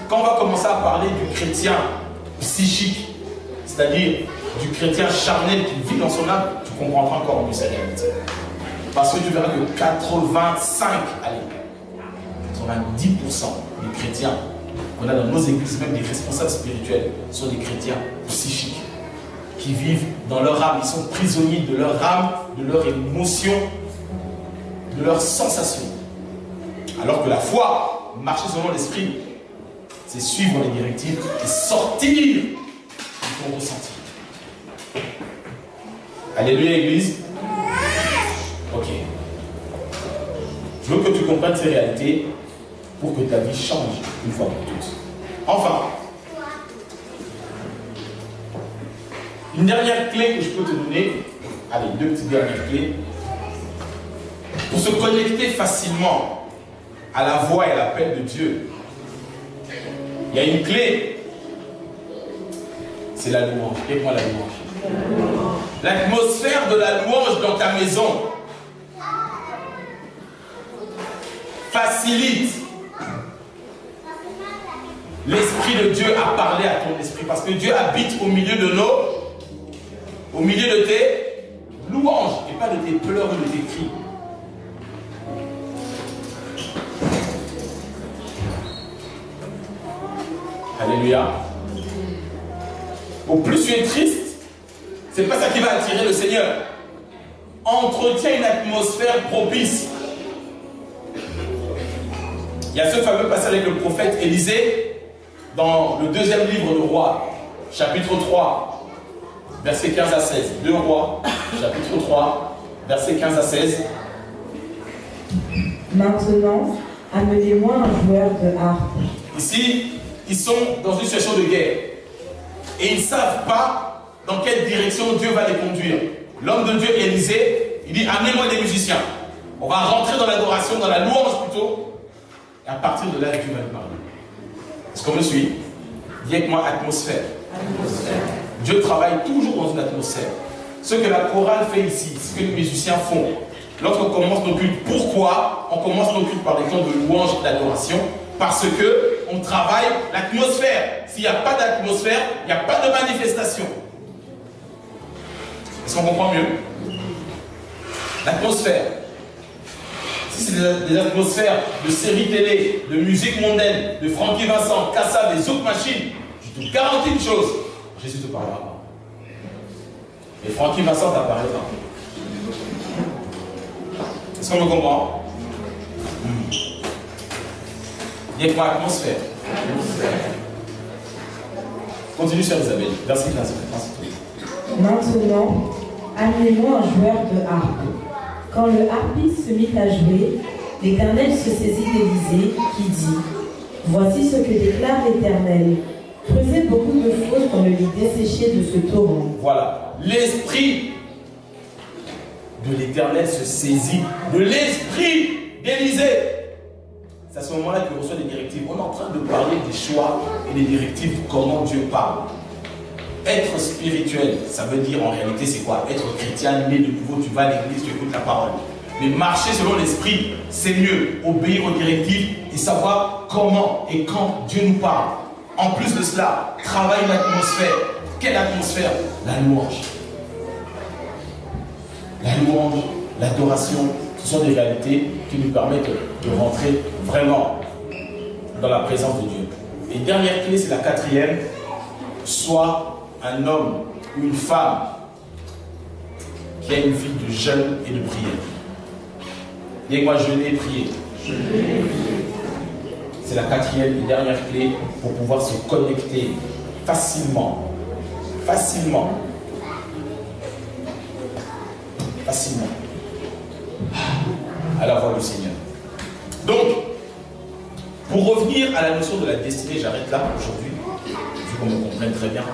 Speaker 3: Quand on va commencer à parler du chrétien psychique, c'est-à-dire du chrétien charnel qui vit dans son âme, tu comprendras encore mieux sa réalité. Parce que tu verras que 85, allez, 90% des chrétiens qu'on a dans nos églises, même des responsables spirituels, sont des chrétiens psychiques qui vivent dans leur âme. Ils sont prisonniers de leur âme, de leurs émotions, de leurs sensations. Alors que la foi, marcher selon l'esprit, c'est suivre les directives et sortir de ton ressenti. Alléluia, Église. Ok. Je veux que tu comprennes ces réalités pour que ta vie change une fois pour toutes. Enfin, une dernière clé que je peux te donner, allez, deux petites dernières clés, pour se connecter facilement à la voix et à l'appel de Dieu. Il y a une clé, c'est la louange. Qu'est-ce la louange? L'atmosphère de la louange dans ta maison facilite l'Esprit de Dieu à parler à ton esprit. Parce que Dieu habite au milieu de tes louanges et pas de tes pleurs ou de tes cris. Alléluia. Au plus tu es triste, c'est pas ça qui va attirer le Seigneur. Entretiens une atmosphère propice. Il y a ce fameux passage avec le prophète Élisée dans le deuxième livre de Rois, chapitre 3, versets 15 à 16. 2 Rois, chapitre 3, versets 15 à 16.
Speaker 4: Maintenant, amenez-moi un joueur de harpe.
Speaker 3: Ici, ils sont dans une situation de guerre. Et ils ne savent pas dans quelle direction Dieu va les conduire. L'homme de Dieu, Élisée, il dit, amenez-moi des musiciens. On va rentrer dans l'adoration, dans la louange plutôt. Et à partir de là, Dieu va nous parler. Est-ce qu'on me suit? Dis avec moi, atmosphère. Dieu travaille toujours dans une atmosphère. Ce que la chorale fait ici, ce que les musiciens font, lorsqu'on commence nos cultes, pourquoi on commence nos cultes par des temps de louange et d'adoration? Parce que on travaille l'atmosphère. S'il n'y a pas d'atmosphère, il n'y a pas de manifestation. Est-ce qu'on comprend mieux? L'atmosphère. si c'est des atmosphères de séries télé, de musique mondaine, de Francky Vincent, Kassav et Zouk Machine, je te garantis une chose, Jésus te parlera pas. Et Francky Vincent t'apparaîtra. Est-ce qu'on me comprend? Il y a quoi? Atmosphère. Continue, chère Isabelle. Verset 15.
Speaker 4: Maintenant, amenez-moi un joueur de harpe. Quand le harpiste se mit à jouer, l'Éternel se saisit d'Élisée, qui dit: Voici ce que déclare l'Éternel. Creusez beaucoup de fosses dans le lit desséché de ce torrent.
Speaker 3: Voilà. L'esprit de l'Éternel se saisit de l'esprit d'Élisée. C'est à ce moment-là qu'il reçoit des directives. On est en train de parler des choix et des directives de comment Dieu parle. Être spirituel, ça veut dire en réalité c'est quoi? Être chrétien, né de nouveau, tu vas à l'église, tu écoutes la parole. Mais marcher selon l'esprit, c'est mieux. Obéir aux directives et savoir comment et quand Dieu nous parle. En plus de cela, travaille l'atmosphère. Quelle atmosphère? La louange. La louange, l'adoration, ce sont des réalités qui nous permettent de rentrer vraiment dans la présence de Dieu. Et dernière clé, c'est la quatrième. Sois un homme ou une femme qui a une vie de jeûne et de prière. Dis-moi, jeûner et prier. C'est la quatrième et dernière clé pour pouvoir se connecter facilement à la voix du Seigneur. Donc, pour revenir à la notion de la destinée, j'arrête là aujourd'hui, il faut qu'on me comprenne très bien.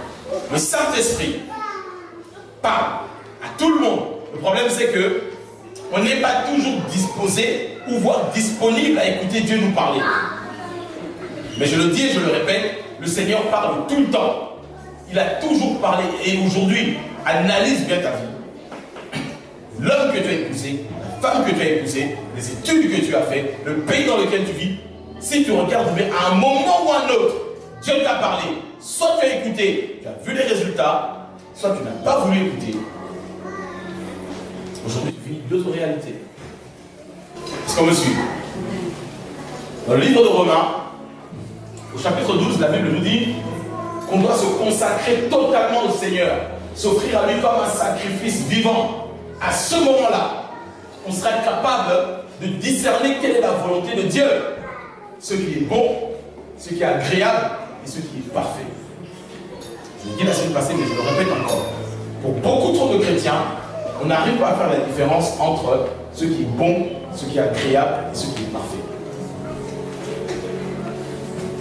Speaker 3: Le Saint-Esprit parle à tout le monde. Le problème, c'est que on n'est pas toujours disposé ou voire disponible à écouter Dieu nous parler. Mais je le dis et je le répète, le Seigneur parle tout le temps. Il a toujours parlé. Et aujourd'hui, analyse bien ta vie. L'homme que tu as épousé, la femme que tu as épousée, les études que tu as faites, le pays dans lequel tu vis, si tu regardes bien, à un moment ou à un autre, Dieu t'a parlé. Soit tu as écouté, tu as vu les résultats, soit tu n'as pas voulu écouter. Aujourd'hui, tu vis d'autres réalités. Est-ce qu'on me suit? Dans le livre de Romains, au chapitre 12, la Bible nous dit qu'on doit se consacrer totalement au Seigneur, s'offrir à lui comme un sacrifice vivant. À ce moment-là, on sera capable de discerner quelle est la volonté de Dieu, ce qui est bon, ce qui est agréable et ce qui est parfait. Je l'ai dit la semaine passée, mais je le répète encore. Pour beaucoup trop de chrétiens, on n'arrive pas à faire la différence entre ce qui est bon, ce qui est agréable et ce qui est parfait.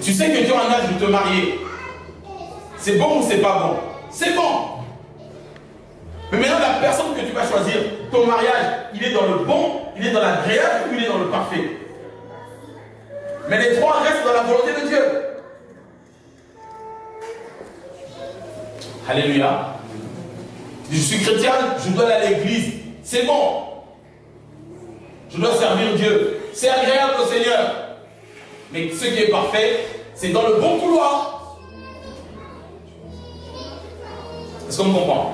Speaker 3: Tu sais que tu as un âge de te marier. C'est bon ou c'est pas bon? C'est bon. Mais maintenant, la personne que tu vas choisir, ton mariage, il est dans le bon, il est dans l'agréable ou il est dans le parfait? Mais les trois restent dans la volonté de Dieu. Alléluia. Je suis chrétien, je dois aller à l'église. C'est bon. Je dois servir Dieu. C'est agréable au Seigneur. Mais ce qui est parfait, c'est dans le bon couloir. Est-ce qu'on me comprend?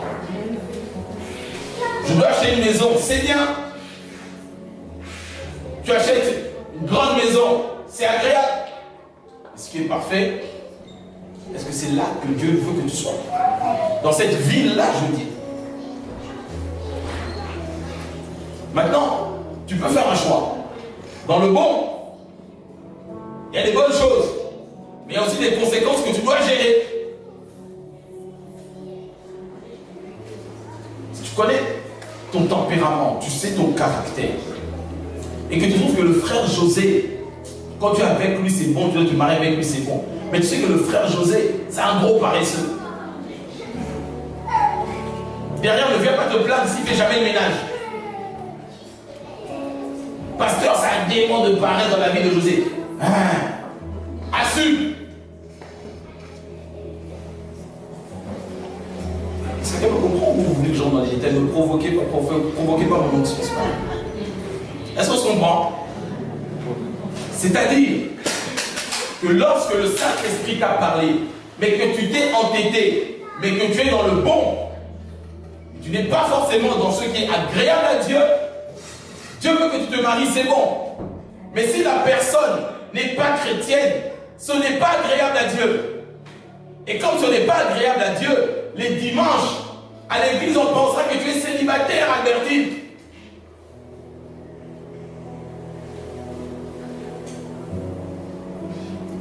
Speaker 3: Je dois acheter une maison, c'est bien. Tu achètes une grande maison, c'est agréable. Ce qui est parfait, est-ce que c'est là que Dieu veut que tu sois? Dans cette ville-là, je dis. Maintenant, tu peux faire un choix. Dans le bon, il y a des bonnes choses, mais il y a aussi des conséquences que tu dois gérer. Si tu connais ton tempérament, tu sais ton caractère, et que tu trouves que le frère José, quand tu es avec lui c'est bon, tu te maries avec lui c'est bon, mais tu sais que le frère José, c'est un gros paresseux. Derrière, ne viens pas te plaindre s'il ne fait jamais le ménage. Pasteur, c'est un démon de paresse dans la vie de José. Assume. Est-ce que quelqu'un me comprend ou vous voulez que j'en dans les détails? Ne provoquez pas mon onction. Est-ce qu'on se comprend? C'est-à-dire que lorsque le Saint-Esprit t'a parlé, mais que tu t'es entêté, mais que tu es dans le bon, tu n'es pas forcément dans ce qui est agréable à Dieu, Dieu veut que tu te maries, c'est bon. Mais si la personne n'est pas chrétienne, ce n'est pas agréable à Dieu. Et comme ce n'est pas agréable à Dieu, les dimanches, à l'église, on pensera que tu es célibataire, Albertine.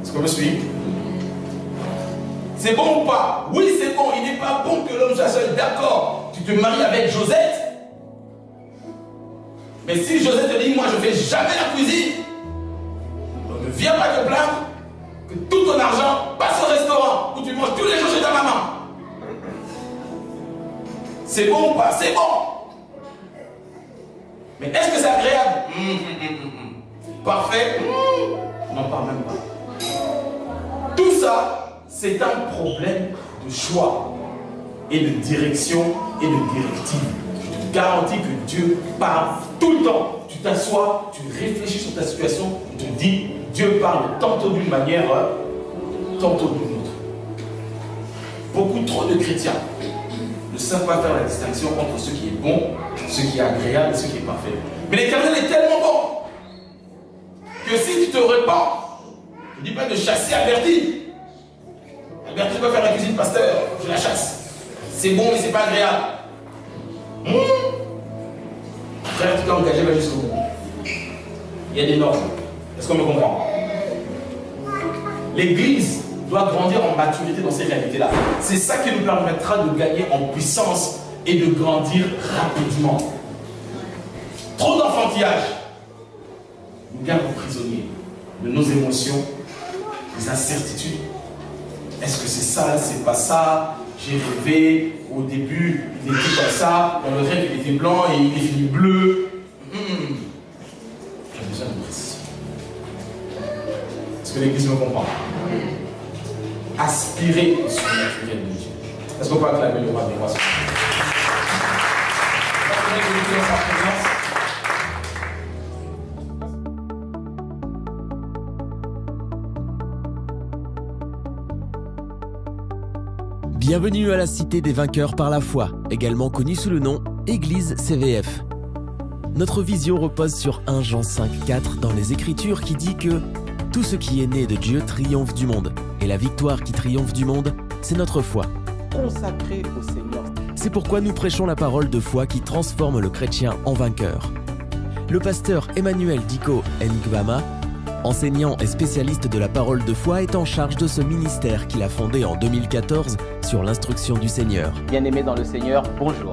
Speaker 3: Est-ce qu'on me suit? C'est bon ou pas? Oui, c'est bon. Il n'est pas bon que l'homme soit seul. D'accord. Tu te maries avec Josette. Mais si Josette te dit, moi je ne fais jamais la cuisine, donc ne viens pas te plaindre que tout ton argent passe au restaurant où tu manges tous les jours chez ta maman. C'est bon ou pas? C'est bon. Mais est-ce que c'est agréable? Parfait. On n'en parle même pas. Tout ça, c'est un problème de choix et de direction et de directive. Je te garantis que Dieu parle tout le temps. Tu t'assois, tu réfléchis sur ta situation, tu te dis, Dieu parle tantôt d'une manière, tantôt d'une autre. Beaucoup trop de chrétiens ne savent pas faire la distinction entre ce qui est bon, ce qui est agréable et ce qui est parfait. Mais l'Éternel est tellement bon que si tu te repens, je ne dis pas de chasser Albertine. Albertine peut faire la cuisine, pasteur, je la chasse. C'est bon, mais c'est pas agréable. Frère, tu t'es engagé là jusqu'au bout. Il y a des normes. Est-ce qu'on me comprend? L'Église doit grandir en maturité dans ces réalités-là. C'est ça qui nous permettra de gagner en puissance et de grandir rapidement. Trop d'enfantillage nous garde prisonniers de nos émotions, des incertitudes. Est-ce que c'est ça, c'est pas ça? J'ai rêvé, au début, il était comme ça, dans le rêve, il était blanc et il est fini bleu. J'ai besoin de précision. Est-ce que l'Église me comprend? Aspirer au surnaturel de Dieu. Est-ce qu'on peut acclamer le roi des rois?
Speaker 1: Bienvenue à la Cité des vainqueurs par la foi, également connue sous le nom Église CVF. Notre vision repose sur 1 Jean 5,4 dans les Écritures qui dit que tout ce qui est né de Dieu triomphe du monde, et la victoire qui triomphe du monde, c'est notre foi.
Speaker 2: Consacré au Seigneur.
Speaker 1: C'est pourquoi nous prêchons la parole de foi qui transforme le chrétien en vainqueur. Le pasteur Emmanuel Diko Ngbama, enseignant et spécialiste de la parole de foi, est en charge de ce ministère qu'il a fondé en 2014 sur l'instruction du Seigneur.
Speaker 2: Bien-aimés dans le Seigneur, bonjour.